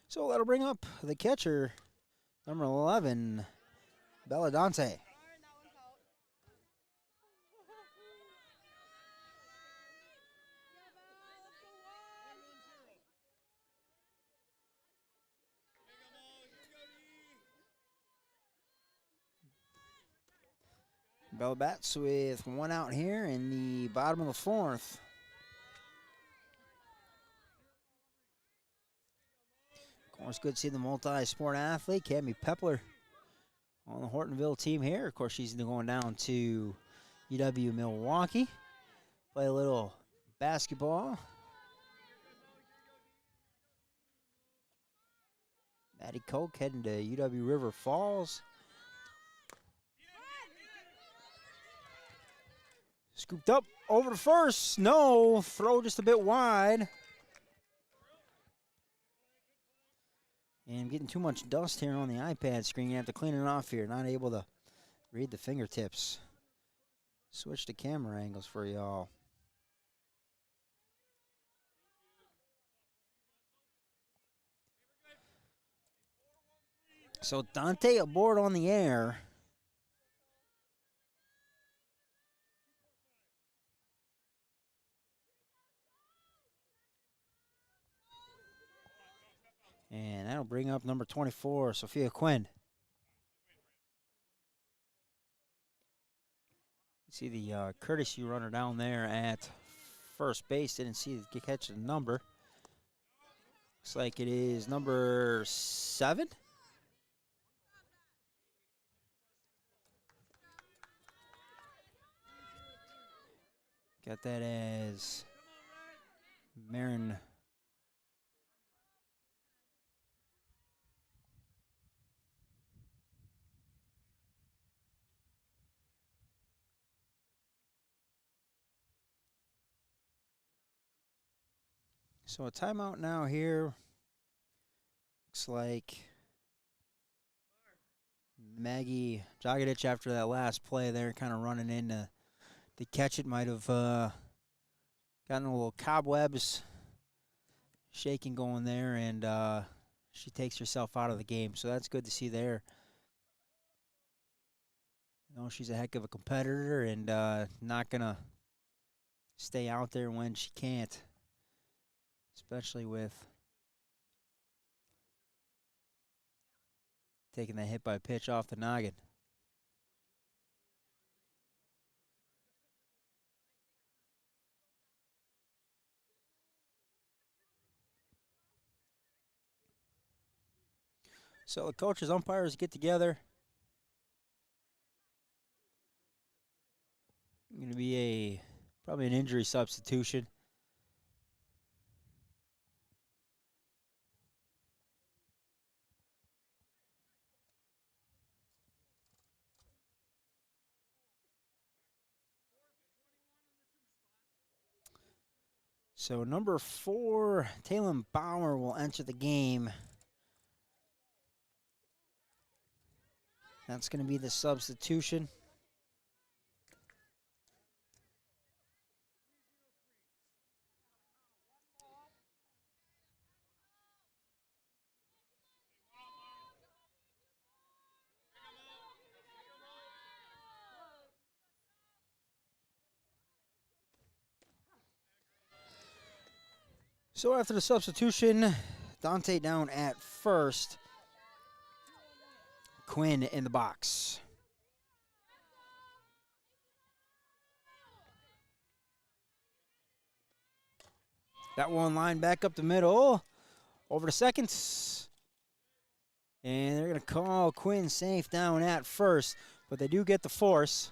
So that'll bring up the catcher, number 11, Belladante. Bella bats with 1 out here in the bottom of the fourth. Of course, good to see the multi-sport athlete, Cami Pepler, on the Hortonville team here. Of course, she's going down to UW Milwaukee. Play a little basketball. Maddie Koch heading to UW River Falls. Scooped up over to first. No, throw just a bit wide. And I'm getting too much dust here on the iPad screen. You have to clean it off here. Not able to read the fingertips. Switch to camera angles for y'all. So Dante aboard on the air. And that'll bring up number 24, Sophia Quinn. You see the courtesy runner down there at first base. Didn't see the catch the number. Looks like it is number 7. Got that as Marin. So a timeout now here. Looks like Maggie Jagadich, after that last play there, kind of running in to catch it, might have gotten a little cobwebs shaking going there, and she takes herself out of the game. So that's good to see there. You know, she's a heck of a competitor and not going to stay out there when she can't, especially with taking that hit by pitch off the noggin. So the coaches, umpires get together. Going to be probably an injury substitution. So number 4, Taylor Bauer, will enter the game. That's going to be the substitution. So after the substitution, Dante down at first. Quinn in the box. That one line back up the middle. Over to second. And they're going to call Quinn safe down at first. But they do get the force.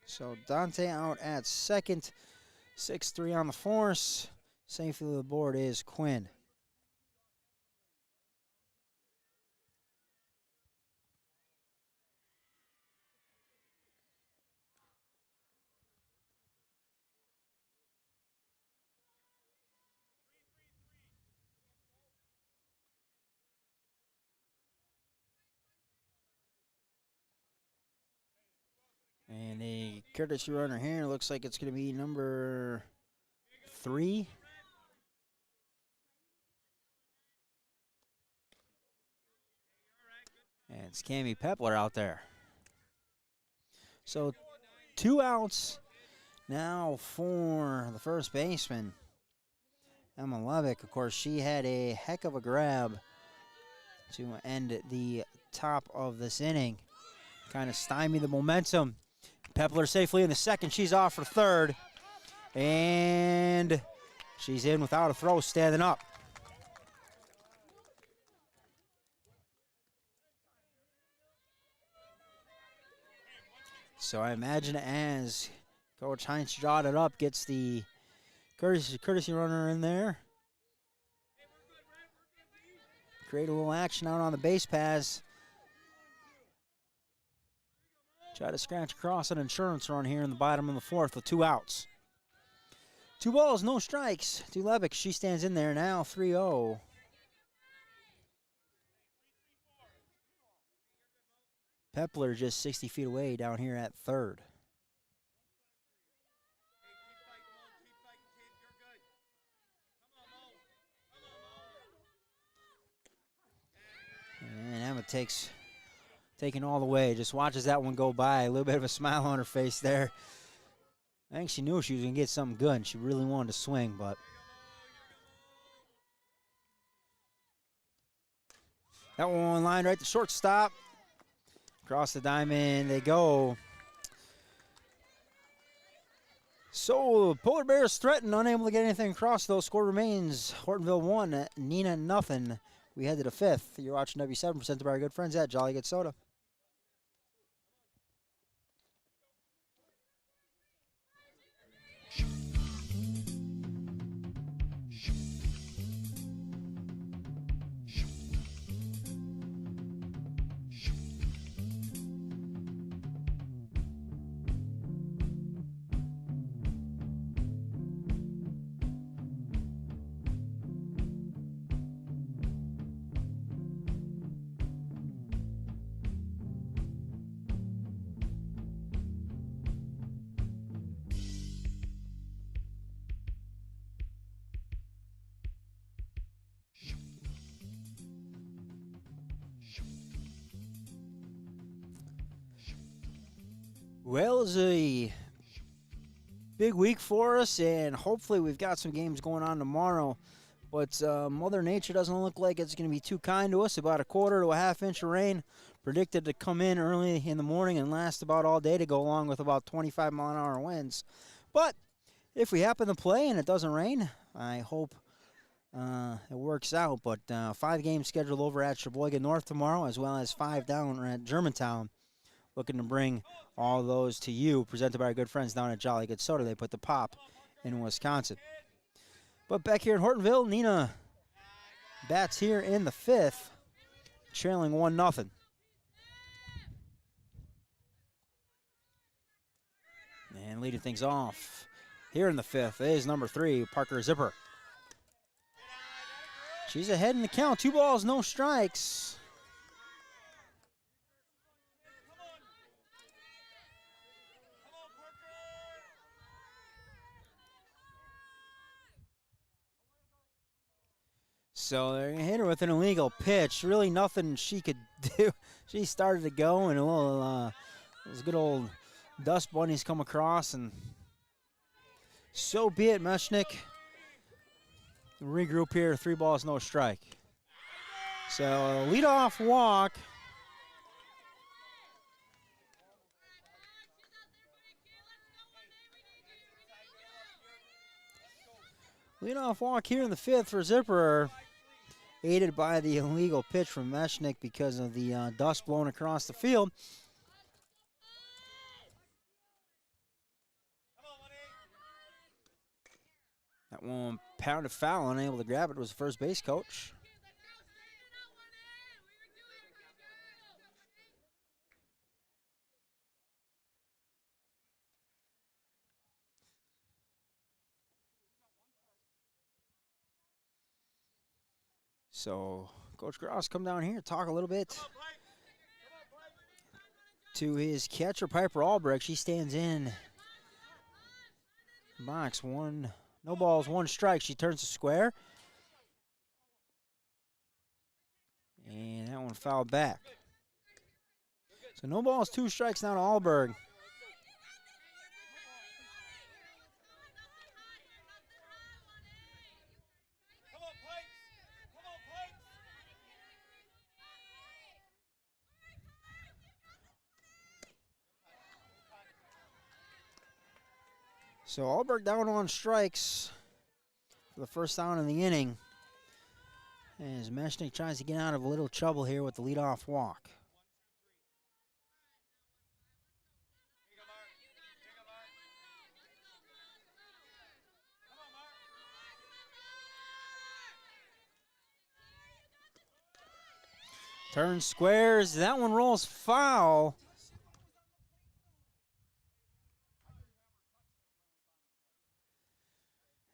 So Dante out at second. 6-3 on the force. Safely to the board is Quinn. And the courtesy runner here looks like it's going to be number 3. And it's Cammy Pepler out there. So 2 outs now for the first baseman, Emma Levick. Of course, she had a heck of a grab to end the top of this inning. Kind of stymie the momentum. Pepler safely in the second. She's off for third. And she's in without a throw, standing up. So I imagine as Coach Heinz jotted it up, gets the courtesy runner in there. Create a little action out on the base pass. Try to scratch across an insurance run here in the bottom of the fourth with 2 outs. 2 balls, no strikes to Levick. She stands in there now, 3-0. Pepler just 60 feet away down here at third. And Emma taking all the way, just watches that one go by. A little bit of a smile on her face there. I think she knew she was going to get something good, and she really wanted to swing, but that one line right to shortstop. Across the diamond they go. So Polar Bears threatened, unable to get anything across, though. Score remains Hortonville 1, Neenah nothing. We head to the 5th. You're watching W7, presented by our good friends at Jolly Good Soda. Well, it's a big week for us, and hopefully we've got some games going on tomorrow. But Mother Nature doesn't look like it's going to be too kind to us. About a quarter to a half inch of rain predicted to come in early in the morning and last about all day, to go along with about 25-mile-an-hour winds. But if we happen to play and it doesn't rain, I hope it works out. But 5 games scheduled over at Sheboygan North tomorrow, as well as 5 down at Germantown. Looking to bring all those to you, presented by our good friends down at Jolly Good Soda. They put the pop in Wisconsin. But back here in Hortonville, Neenah bats here in the 5th, trailing 1-0. And leading things off here in the 5th is number 3, Parker Zipper. She's ahead in the count. 2 balls, no strikes. So they're going to hit her with an illegal pitch. Really nothing she could do. She started to go, and a little, those good old dust bunnies come across, and so be it, Meshnick. Regroup here, 3 balls, no strike. So leadoff walk. Leadoff walk here in the 5th for Zipperer, aided by the illegal pitch from Meshnick because of the dust blowing across the field. That one pounded foul, unable to grab it, was the first base coach. So Coach Gross come down here, talk a little bit to his catcher, Piper Albrecht. She stands in box. 1, no balls, 1 strike. She turns to square. And that one fouled back. So no balls, 2 strikes now to Alberg. So Alberg down on strikes for the first down in the inning, as Meshnick tries to get out of a little trouble here with the leadoff walk. Turn squares, that one rolls foul.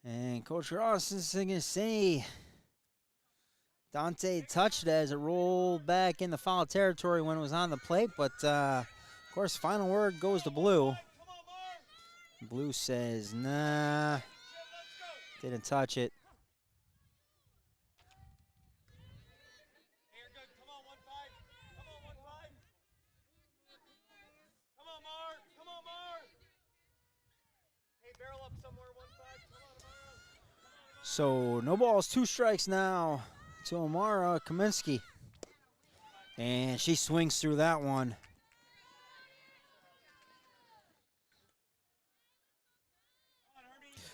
And Coach Ross is going to say Dante touched it as it rolled back in the foul territory when it was on the plate, but of course, final word goes to Blue. Blue says, nah, didn't touch it. So no balls, 2 strikes now to Amara Kaminsky. And she swings through that one.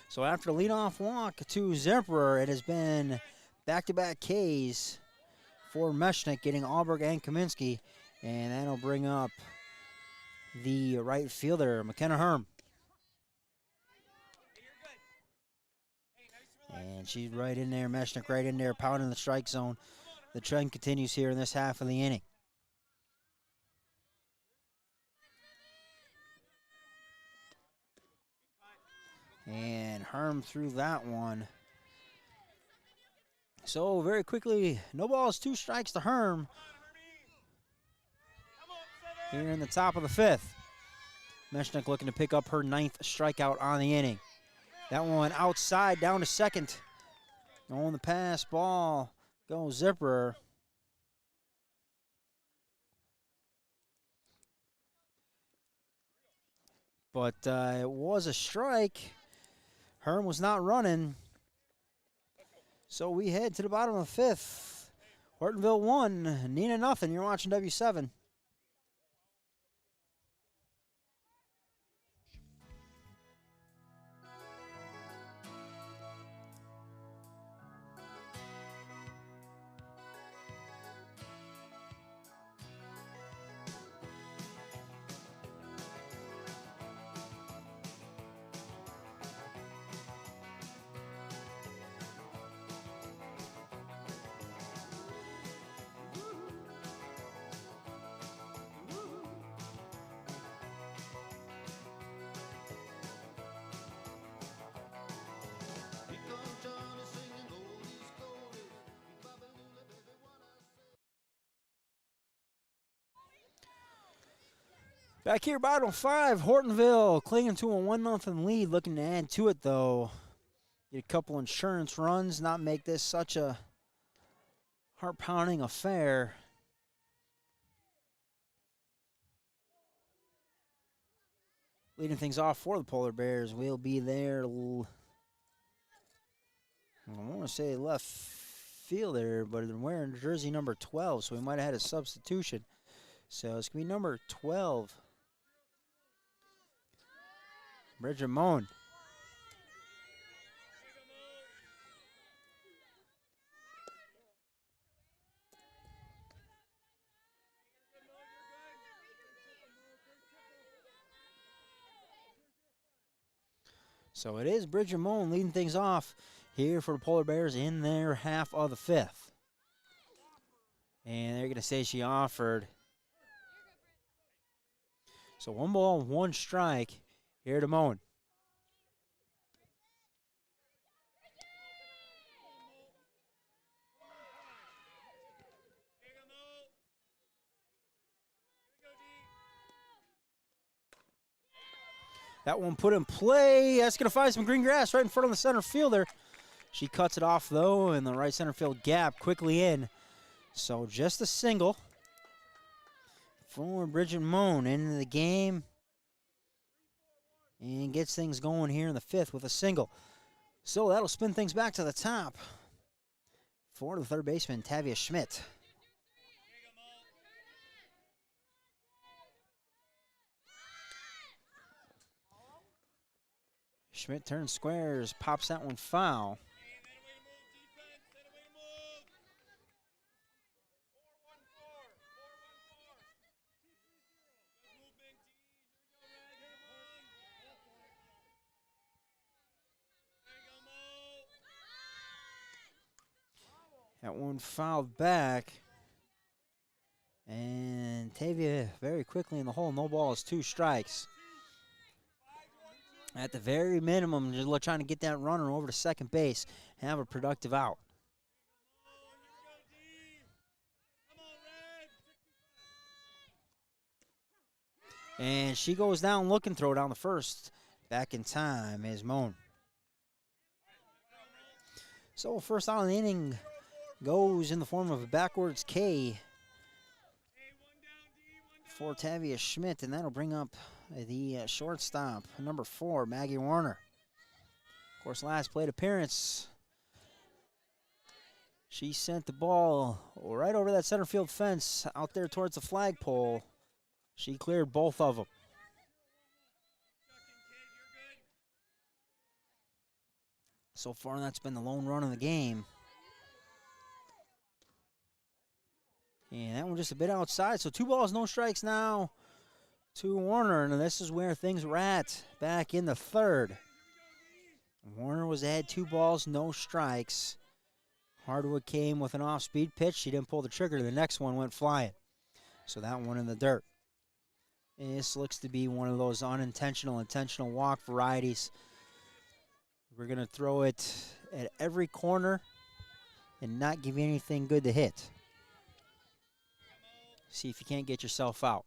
So after the leadoff walk to Zipperer, it has been back-to-back Ks for Meshnick, getting Alberg and Kaminsky. And that'll bring up the right fielder, McKenna Herm. And she's right in there, Meshnick right in there, pounding the strike zone. The trend continues here in this half of the inning. And Herm threw that one. So very quickly, no balls, 2 strikes to Herm here in the top of the 5th. Meshnick looking to pick up her 9th strikeout on the inning. That one outside, down to second. On the pass, ball goes Zipperer. But it was a strike. Herm was not running. So we head to the bottom of the 5th. Hortonville 1, Neenah nothing. You're watching W7. Back here, bottom 5, Hortonville clinging to a 1-0 lead, looking to add to it, though. Get a couple insurance runs, not make this such a heart-pounding affair. Leading things off for the Polar Bears will be there. I want to say left fielder, but they're wearing jersey number 12, so we might have had a substitution. So it's going to be number 12. Bridget Moan. So it is Bridget Moan leading things off here for the Polar Bears in their half of the fifth. And they're going to say she offered. So 1 ball, 1 strike here to Moan. That one put in play. That's going to find some green grass right in front of the center fielder. She cuts it off, though, and the right center field gap quickly in. So just a single for Bridget Moan into the game. And gets things going here in the fifth with a single. So that'll spin things back to the top for the third baseman, Tavia Schmidt. Schmidt turns squares, pops that one foul. That one fouled back. And Tavia very quickly in the hole. No balls, 2 strikes. At the very minimum, just trying to get that runner over to second base, have a productive out. And she goes down looking, throw down the first. Back in time is Moan. So first out of the inning goes in the form of a backwards K for Tavia Schmidt, and that'll bring up the shortstop, number 4, Maggie Warner. Of course, last plate appearance, she sent the ball right over that center field fence out there towards the flagpole. She cleared both of them. So far, that's been the lone run of the game. And that one just a bit outside. So 2 balls, no strikes now to Warner. And this is where things were at back in the third. Warner was ahead 2 balls, no strikes. Hardwood came with an off-speed pitch. She didn't pull the trigger. The next one went flying. So that one in the dirt. And this looks to be one of those unintentional, intentional walk varieties. We're going to throw it at every corner and not give you anything good to hit. See if you can't get yourself out.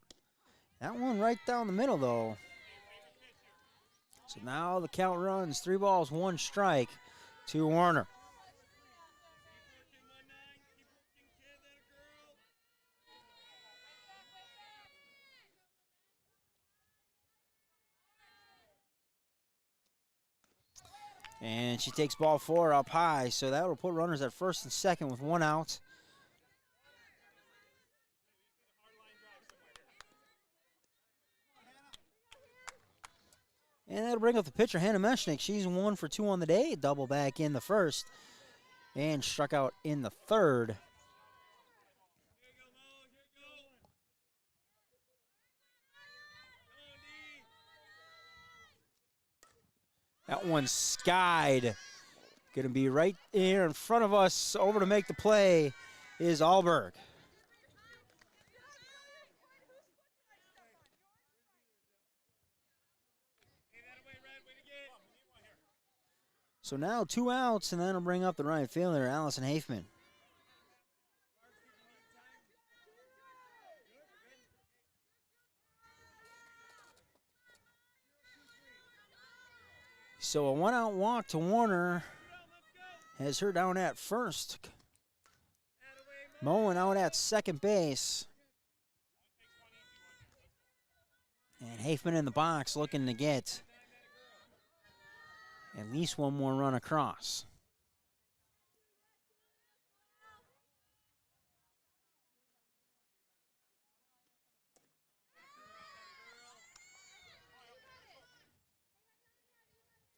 That one right down the middle, though. So now the count runs 3 balls, 1 strike to Warner. And she takes ball 4 up high, so that will put runners at first and second with 1 out. And that'll bring up the pitcher, Hannah Meshnick. She's 1 for 2 on the day. Double back in the first. And struck out in the third. That one skied. Going to be right here in front of us. Over to make the play is Alberg. So now 2 outs, and that'll bring up the right fielder, Allison Hafman. So a 1-out walk to Warner has her down at first. Moen out at second base. And Hafman in the box looking to get at least one more run across.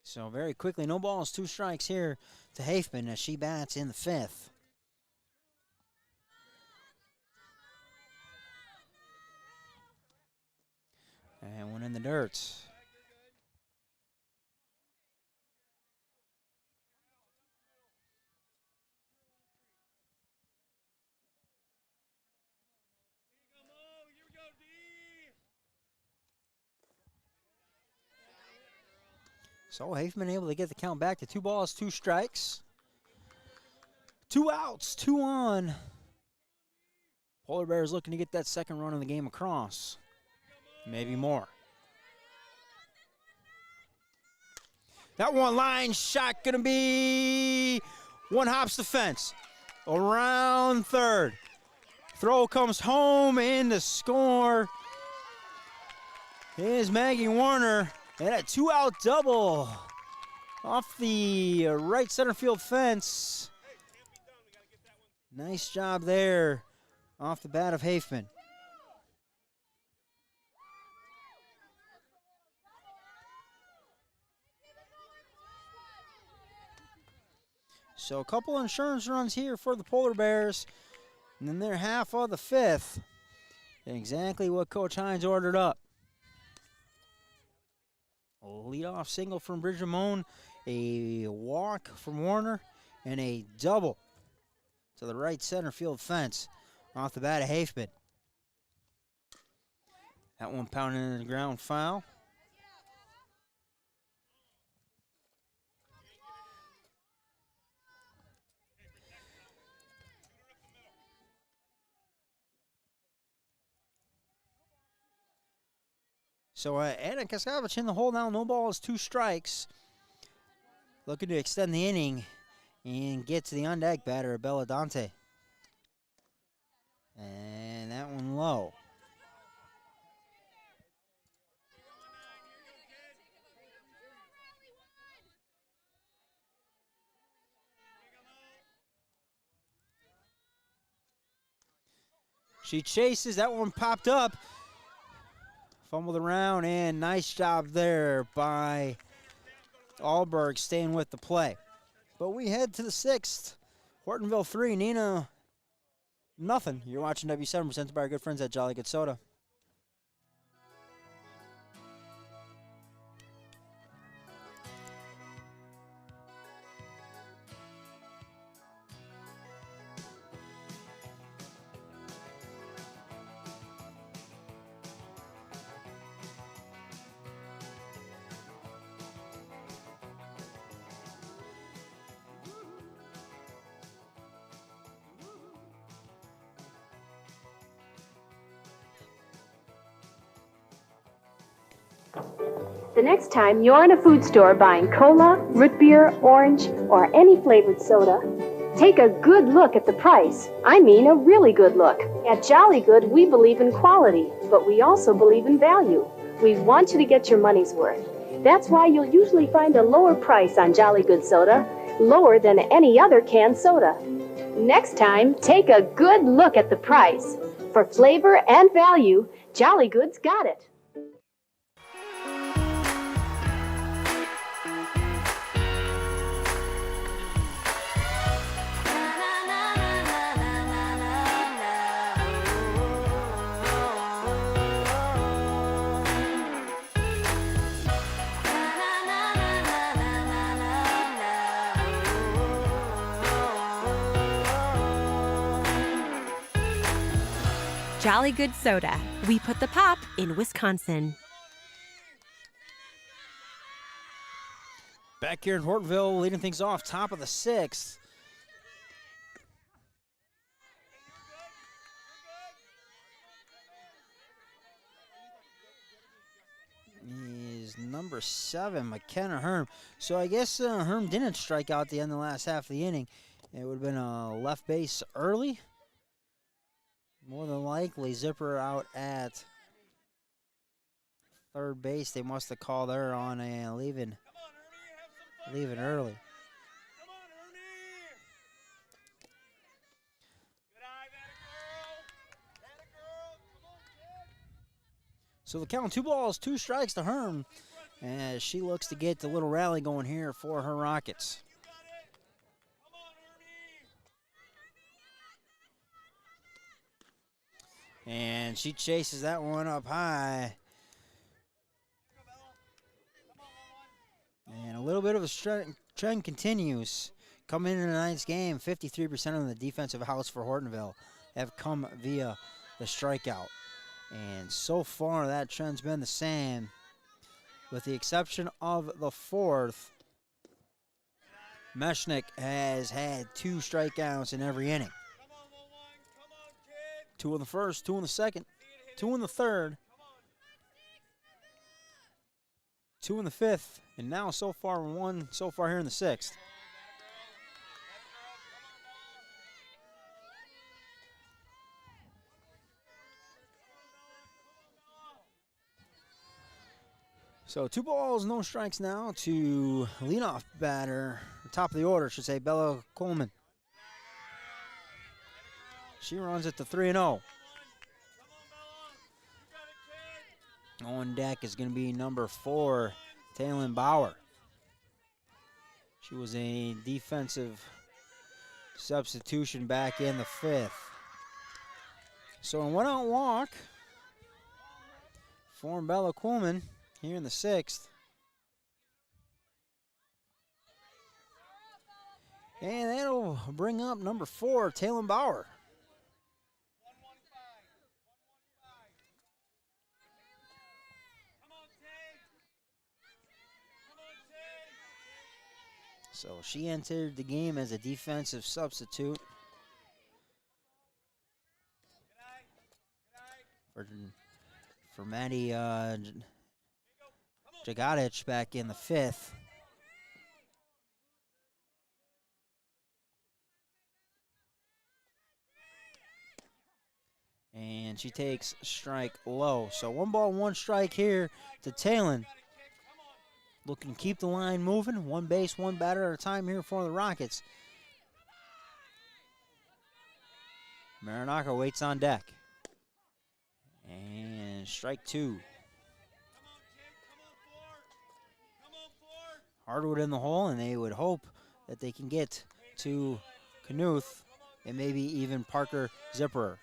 So very quickly, no balls, 2 strikes here to Hafman as she bats in the 5th. And one in the dirt. So Hafman able to get the count back to 2 balls, 2 strikes. 2 outs, 2 on. Polar Bears looking to get that second run of the game across. Maybe more. That one line shot gonna be one, hops the fence. Around third. Throw comes home in to score. Here's Maggie Warner. And a 2-out double off the right center field fence. Nice job there off the bat of Hafman. So a couple insurance runs here for the Polar Bears. And then they're half of the 5th. Exactly what Coach Hines ordered up. A leadoff single from Bridget Moen, a walk from Warner, and a double to the right center field fence off the bat of Hafman. That one pounded into the ground foul. So Anna Kaskavich in the hole now, no balls, 2 strikes. Looking to extend the inning and get to the on-deck batter, Bella Dante. And that one low. She chases, that one popped up. Fumbled around, and nice job there by Alberg staying with the play. But we head to the 6th. Hortonville 3, Neenah nothing. You're watching W7 presented by our good friends at Jolly Good Soda. The next time you're in a food store buying cola, root beer, orange, or any flavored soda, take a good look at the price. I mean a really good look. At Jolly Good, we believe in quality, but we also believe in value. We want you to get your money's worth. That's why you'll usually find a lower price on Jolly Good soda, lower than any other canned soda. Next time, take a good look at the price. For flavor and value, Jolly Good's got it. Jolly Good Soda. We put the pop in Wisconsin. Back here in Hortonville, leading things off, top of the 6th. Is number 7, McKenna Herm. So I guess Herm didn't strike out at the end of the last half of the inning. It would have been a left base early. More than likely, Zipper out at third base. They must have called her on a leaving early. Come on, Ernie. Good eye, that a girl. Come on, kid. So the count, 2 balls, 2 strikes to Herm, as she looks to get the little rally going here for her Rockets. You got it. Come on, Ernie. And she chases that one up high. And a little bit of a trend continues. Coming into tonight's game, 53% of the defensive outs for Hortonville have come via the strikeout. And so far, that trend's been the same, with the exception of the fourth. Meshnik has had 2 strikeouts in every inning. Come on, little one. Come on, kid. 2 in the first, 2 in the second, 2 in the third, 2 in the fifth, and now so far 1 so far here in the sixth. So 2 balls, no strikes now to leadoff batter, top of the order, should say, Bella Coleman. She runs it to 3-0. On deck is going to be number 4, Taylin Bauer. She was a defensive substitution back in the 5th. So a 1-out walk for Bella Coleman here in the 6th. And that'll bring up number 4, Taylin Bauer. 115. 115. Come on, Tay. Come on, Tay. So she entered the game as a defensive substitute for Maddie Jagadich back in the 5th. And she takes strike low. So 1 ball, 1 strike here to Taylin. Looking to keep the line moving. 1 base, 1 batter at a time here for the Rockets. Maranaka waits on deck. And strike 2. Hardwood in the hole, and they would hope that they can get to Knuth and maybe even Parker Zipperer.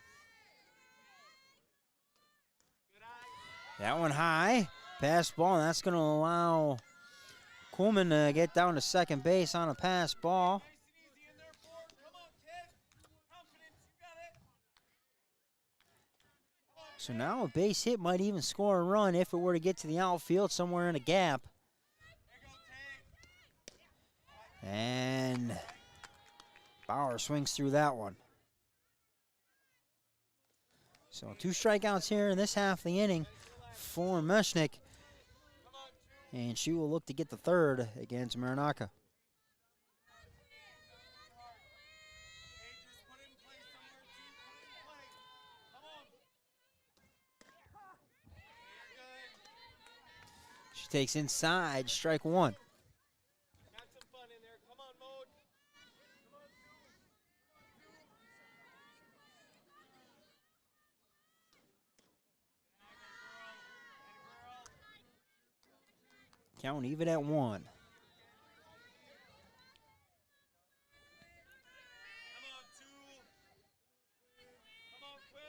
That one high, pass ball, and that's going to allow Coleman to get down to second base on a pass ball. So now a base hit might even score a run if it were to get to the outfield somewhere in a gap. And Bauer swings through that one. So 2 strikeouts here in this half of the inning for Meshnik. And she will look to get the 3rd against Maranaka. She takes inside, strike 1. Got some fun in there. Come on, Mode. Come on, Count even at 1. Come on, 2. Come on, Quinn.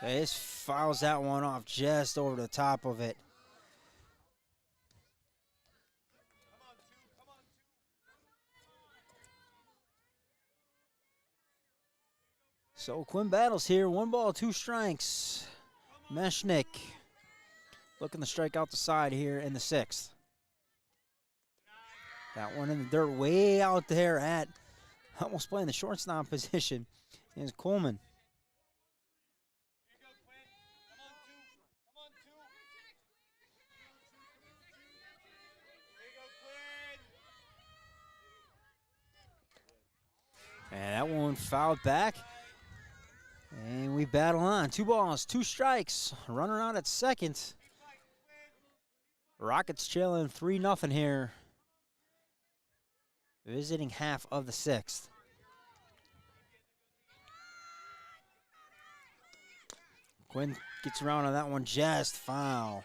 This fouls that one off just over the top of it. Come on, 2. Come on, 2. So Quinn battles here. 1 ball, 2 strikes. Meshnik looking to strike out the side here in the 6th. That one in the dirt way out there at almost playing the shortstop position is Coleman. Here you go, Quinn. Come on, 2. Come on, 2. Here you go, Quinn. That one fouled back. And we battle on. 2 balls, 2 strikes. Runner out at second. Rockets trailing 3-0 here. Visiting half of the 6th. Quinn gets around on that one, just foul.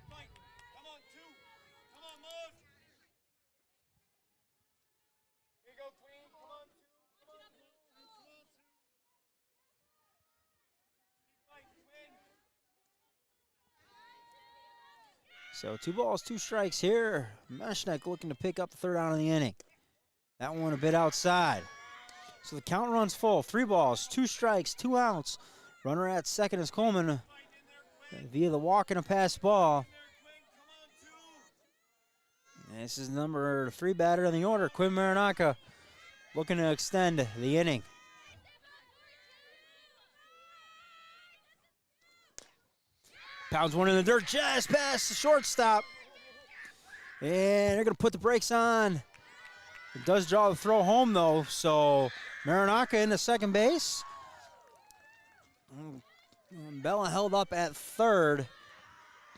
Come on, 2. Come on, Mose. Here you go, Queen. Come on, 2. Come on, 2. Come on, 2. Keep fighting, Quinn. So 2 balls, 2 strikes here. Meshnek looking to pick up the 3rd out of the inning. That one a bit outside. So the count runs full. 3 balls, 2 strikes, 2 outs. Runner at second is Coleman via the walk and a pass ball. And this is number 3 batter in the order, Quinn Maranaka, looking to extend the inning. Pounds one in the dirt, just past the shortstop. And they're going to put the brakes on. It does draw the throw home, though, so Maranaka into second base. Bella held up at 3rd.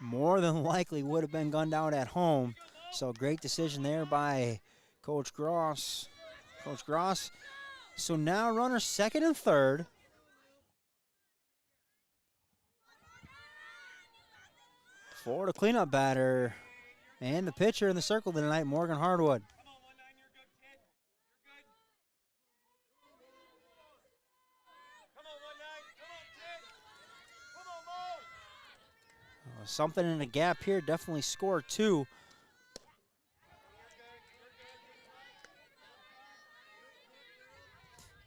More than likely would have been gunned out at home. So great decision there by Coach Gross. So now runners 2nd and 3rd. For the cleanup batter and the pitcher in the circle tonight, Morgan Hardwood. Come on, 1-9. You're good, kid. You're good. Come on, 1-9. Come on, kid. Come on, Mo. Something in the gap here, definitely score 2.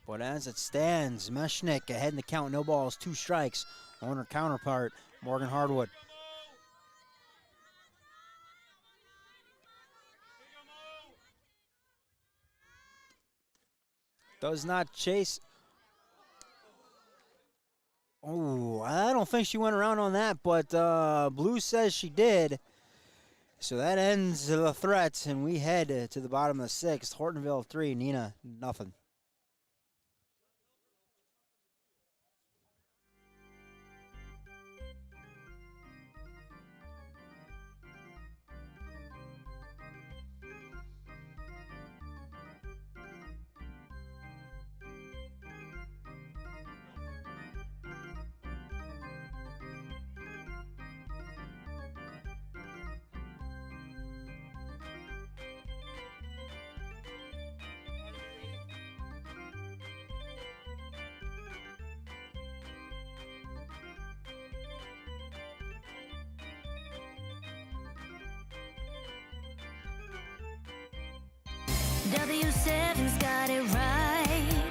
But as it stands, Meshnik ahead in the count, no balls, 2 strikes on her counterpart, Morgan Hardwood. Does not chase. Oh, I don't think she went around on that, but Blue says she did. So that ends the threat, and we head to the bottom of the 6th. Hortonville 3, Neenah nothing. W7's got it right.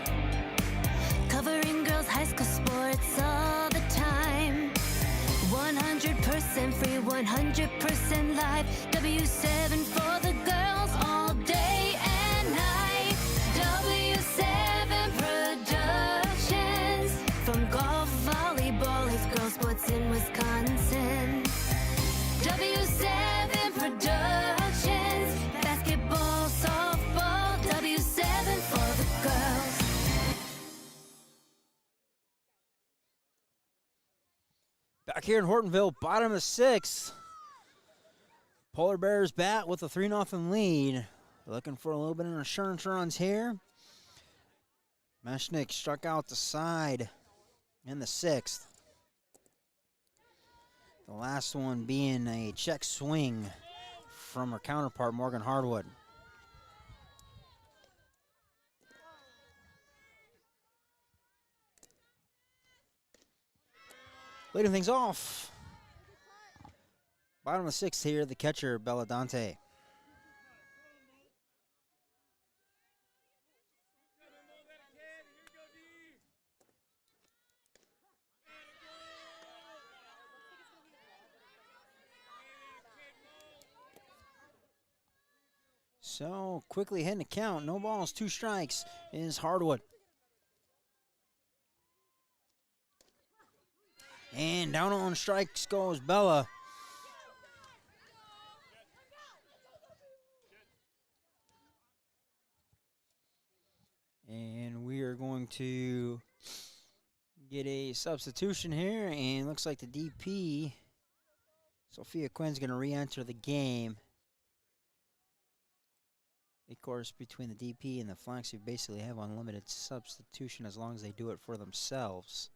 Covering girls' high school sports all the time. 100% free, 100% live. W7 for the girls all day and night. W7 Productions. From golf, volleyball, it's girls' sports in Wisconsin. W7 Productions. Basketball, softball, W7 for the girls. Back here in Hortonville, bottom of the 6th. Polar Bears bat with a 3-0 lead. Looking for a little bit of insurance runs here. Meshnik struck out the side in the 6th. The last one being a check swing from her counterpart, Morgan Hardwood. Leading things off. Bottom of the 6th here, the catcher, Belladante. So quickly hitting the count. No balls, 2 strikes is Hardwood. And down on strikes goes Bella. to get a substitution here, and looks like the DP, Sophia Quinn's going to re-enter the game. Of course, between the DP and the flanks, you basically have unlimited substitution as long as they do it for themselves.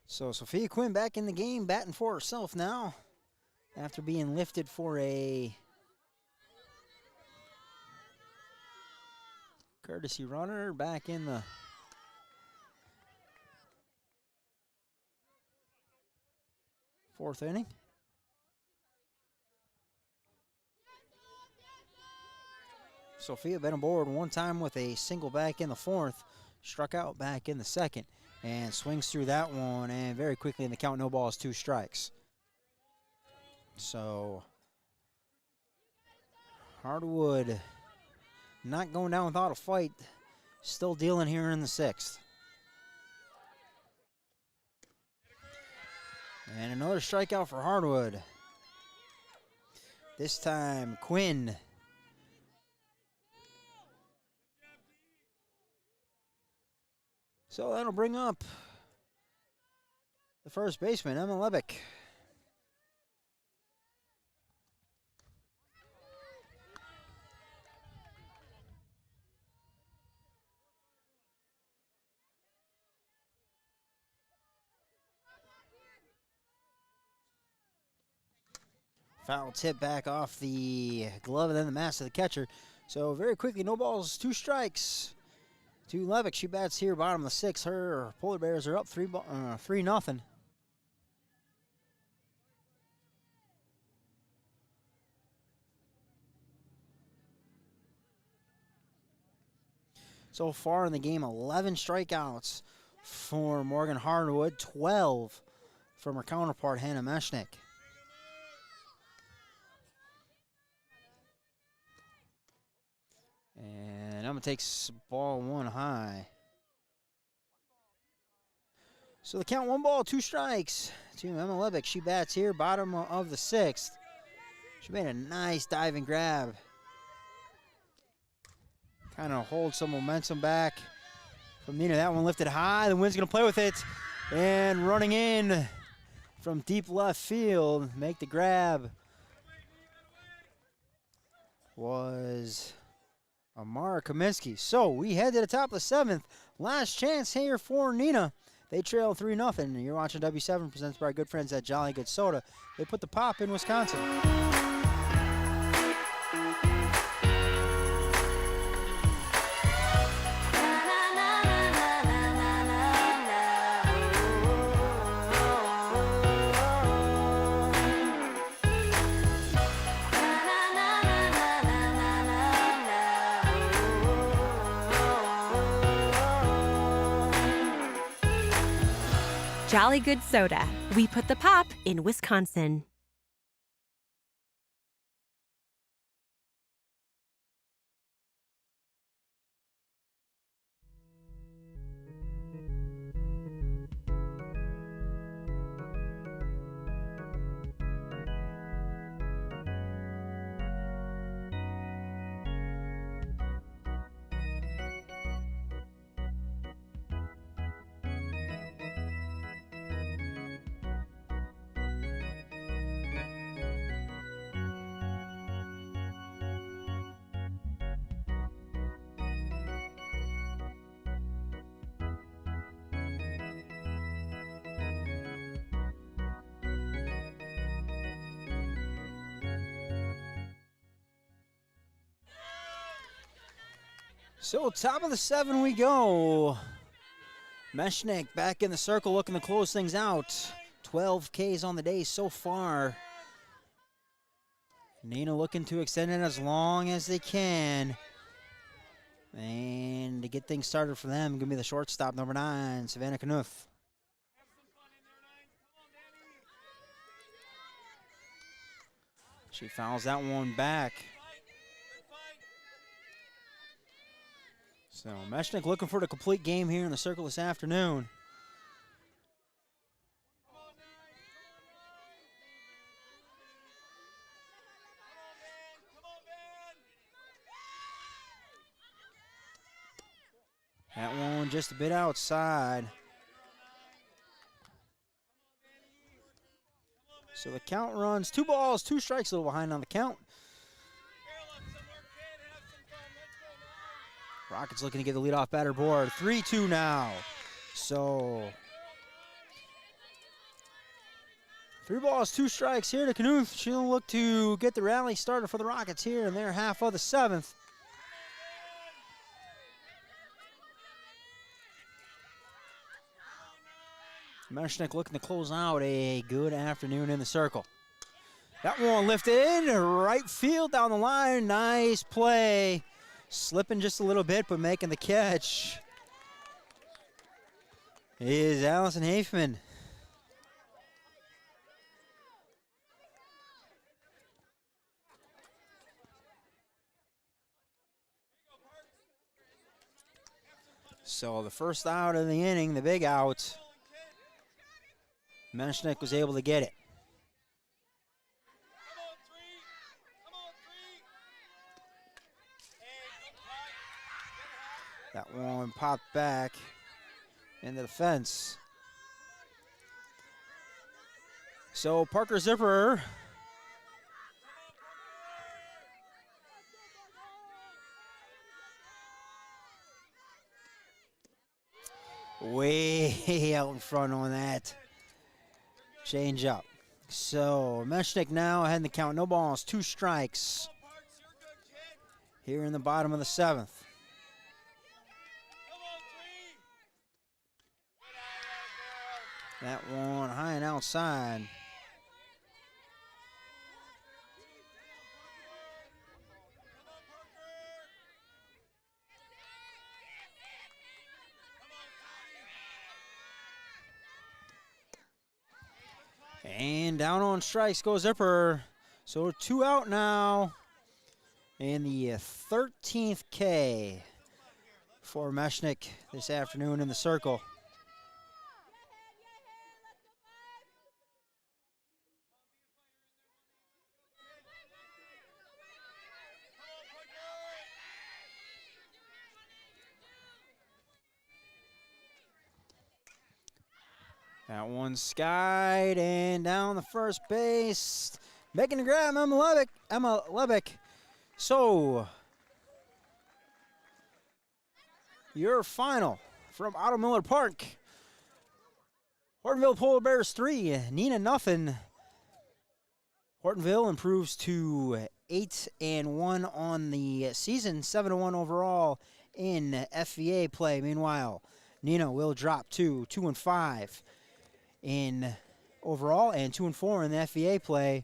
So Sophia Quinn back in the game, batting for herself now after being lifted for a courtesy runner back in the fourth inning. Sophia been aboard one time with a single back in the fourth, struck out back in the second, and swings through that one, and very quickly in the count, no balls, 2 strikes. So Hardwood not going down without a fight, still dealing here in the 6th. And another strikeout for Hardwood. This time Quinn. So that'll bring up the first baseman, Emma Levick. Foul tip back off the glove and then the mask of the catcher. So very quickly, no balls, 2 strikes to Levick. She bats here, bottom of the 6th. Her Polar Bears are up 3-0. So far in the game, 11 strikeouts for Morgan Hardwood, 12 from her counterpart, Hannah Meshnick. And Emma takes ball 1 high. So the count, 1 ball, 2 strikes to Emma Levick. She bats here, bottom of the 6th. She made a nice diving grab. Kind of hold some momentum back from Neenah. That one lifted high. The wind's going to play with it. And running in from deep left field, make the grab, was Amara Kaminsky. So we head to the top of the 7th. Last chance here for Neenah. They trail 3-0. You're watching W7, presented by our good friends at Jolly Good Soda. They put the pop in Wisconsin. Jolly Good Soda. We put the pop in Wisconsin. So top of the 7 we go. Meshnick back in the circle looking to close things out. 12 Ks on the day so far. Neenah looking to extend it as long as they can. And to get things started for them, going to be the shortstop, number 9, Savannah Knuth. She fouls that one back. So Meshnick looking for the complete game here in the circle this afternoon. That one just a bit outside. So the count runs 2 balls, 2 strikes, a little behind on the count. Rockets looking to get the leadoff batter board. 3-2 now. So 3 balls, 2 strikes here to Knuth. She'll look to get the rally started for the Rockets here in their half of the 7th. Meshnick looking to close out a good afternoon in the circle. That one lifted right field down the line. Nice play. Slipping just a little bit, but making the catch is Allison Hafman. So the first out of the inning, the big out, Meshnick was able to get it. That one popped back into the fence. So Parker Zipper way out in front on that change up. So Meshnick now ahead in the count. No balls, 2 strikes here in the bottom of the 7th. That one high and outside. And down on strikes goes Zipper. So 2 out now. And the 13th K for Meshnick this afternoon in the circle. That one skied and down the first base. Making the grab, Emma Levick. So, your final from Otto Miller Park. Hortonville Polar Bears 3, Neenah nothing. Hortonville improves to 8-1 on the season, 7-1 overall in FVA play. Meanwhile, Neenah will drop to 2-5 in overall and 2-4 in the FVA play.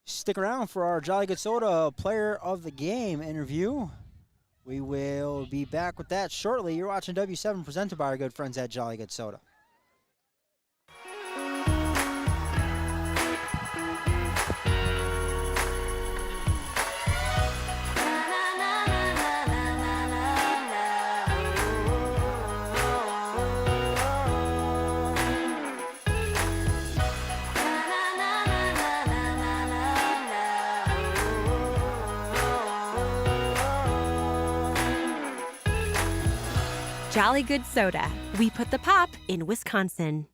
Stick around for our Jolly Good Soda Player of the Game interview. We will be back with that shortly. You're watching W7 presented by our good friends at Jolly Good Soda. Jolly Good Soda. We put the pop in Wisconsin.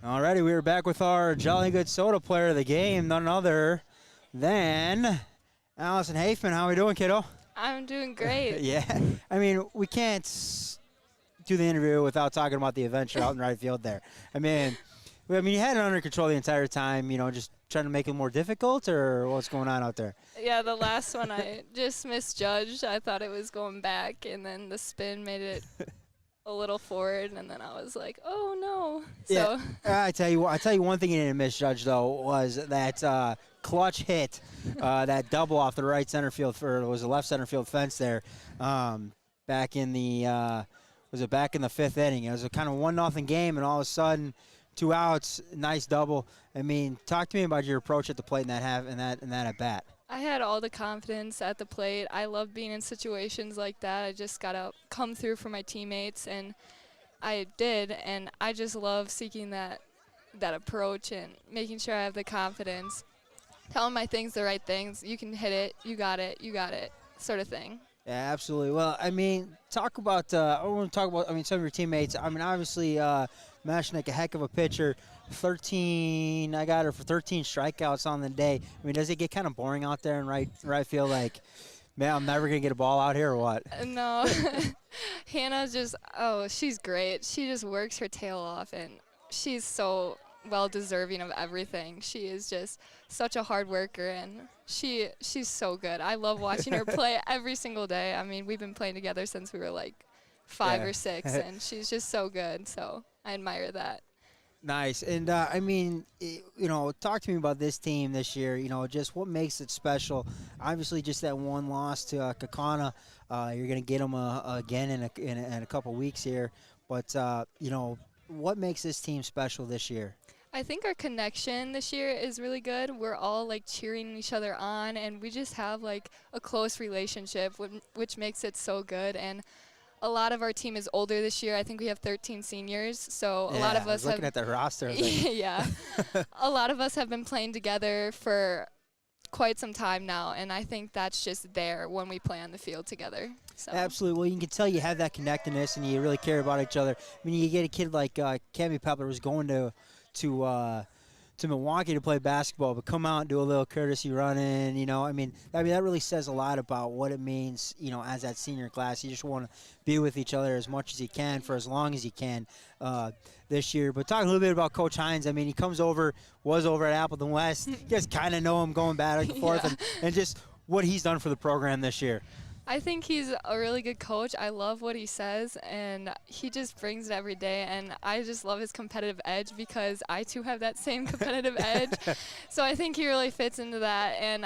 Alrighty, we are back with our Jolly Good Soda player of the game, none other than Allison Hafman. How are we doing, kiddo? I'm doing great. Yeah. I mean, we can't do the interview without talking about the adventure out in right field there. I mean, you had it under control the entire time, just trying to make it more difficult, or what's going on out there? Yeah, the last one I just misjudged. I thought it was going back, and then the spin made it a little forward, and then I was like, oh no. Yeah. So I tell you one thing you didn't misjudge though was that clutch hit, that double off the right center field was the left center field fence there, back in the back in the 5th inning. It was a kind of 1-0 game, and all of a sudden, 2 outs, nice double. I mean, talk to me about your approach at the plate in that at bat. I had all the confidence at the plate. I love being in situations like that. I just got to come through for my teammates, and I did. And I just love seeking that approach and making sure I have the confidence, telling my things the right things. You can hit it. You got it, sort of thing. Yeah, absolutely. Well, I mean, talk about I want to talk about some of your teammates. I mean, obviously, Mashnik, a heck of a pitcher. 13, I got her for 13 strikeouts on the day. I mean, does it get kind of boring out there in right field? Like, man, I'm never gonna get a ball out here, or what? No, Hannah's she's great. She just works her tail off, and she's so well deserving of everything. She is just such a hard worker, and she's so good. I love watching her play every single day. I mean, we've been playing together since we were like 5 or 6, and she's just so good. So I admire that. Nice. And, I mean, talk to me about this team this year, just what makes it special. Obviously, just that one loss to Kakana. You're going to get them again in a couple weeks here. But, what makes this team special this year? I think our connection this year is really good. We're all, cheering each other on, and we just have, a close relationship, which makes it so good. And a lot of our team is older this year. I think we have 13 seniors, so a lot of us looking at the roster. Yeah. A lot of us have been playing together for quite some time now, and I think that's just there when we play on the field together. So. Absolutely. Well, you can tell you have that connectedness and you really care about each other. I mean, you get a kid like Cammy Pepler who's going to Milwaukee to play basketball, but come out and do a little courtesy run-in, I mean, that really says a lot about what it means, as that senior class. You just want to be with each other as much as you can for as long as you can this year. But talking a little bit about Coach Hines, I mean, he was over at Appleton West. You guys kind of know him going back and forth, and just what he's done for the program this year. I think he's a really good coach. I love what he says, and he just brings it every day. And I just love his competitive edge because I, too, have that same competitive edge. So I think he really fits into that, and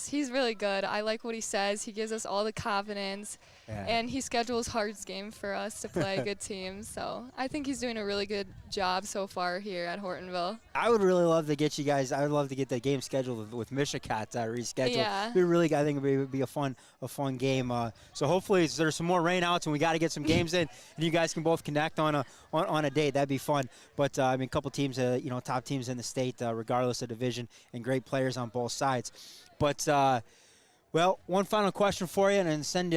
he's really good. I like what he says. He gives us all the confidence, and he schedules hard games for us to play good teams. So I think he's doing a really good job so far here at Hortonville. I would really love to get you guys. I would love to get the game scheduled with Mishikat rescheduled. Yeah. I think it would be a fun game. So hopefully there's some more rainouts and we got to get some games in, and you guys can both connect on a date. That'd be fun. But I mean, a couple teams, top teams in the state, regardless of division, and great players on both sides. But well, one final question for you, and then send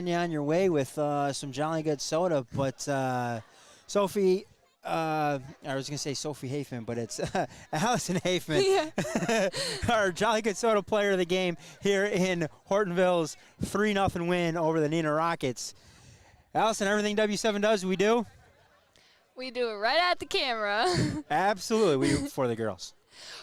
you on your way with some Jolly Good Soda. But Sophie. I was going to say Sophie Hafman, but it's Allison Hafman, our Jolly Good Soda player of the game here in Hortonville's 3-0 win over the Neenah Rockets. Allison, everything W7 does, we do? We do it right at the camera. Absolutely. We do it for the girls.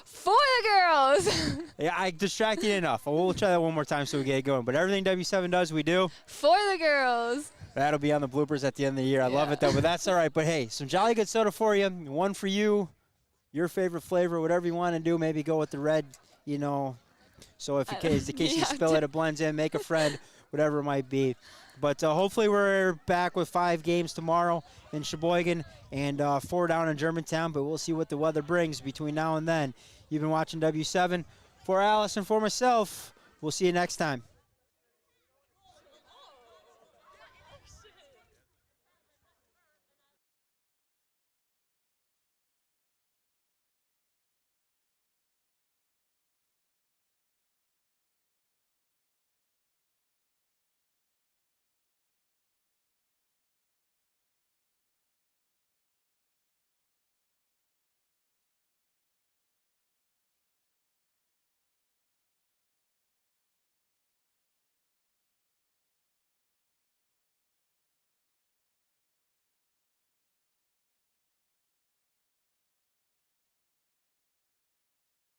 For the girls. Yeah, I distracted you enough. We'll try that one more time so we get it going. But everything W7 does, we do. For the girls. That'll be on the bloopers at the end of the year. I love it, though, but that's all right. But, hey, some Jolly Good Soda for you. One for you, your favorite flavor, whatever you want to do. Maybe go with the red, So if in case you spill it blends in, make a friend, whatever it might be. But hopefully we're back with 5 games tomorrow in Sheboygan and 4 down in Germantown. But we'll see what the weather brings between now and then. You've been watching W7. For Alice and for myself, we'll see you next time.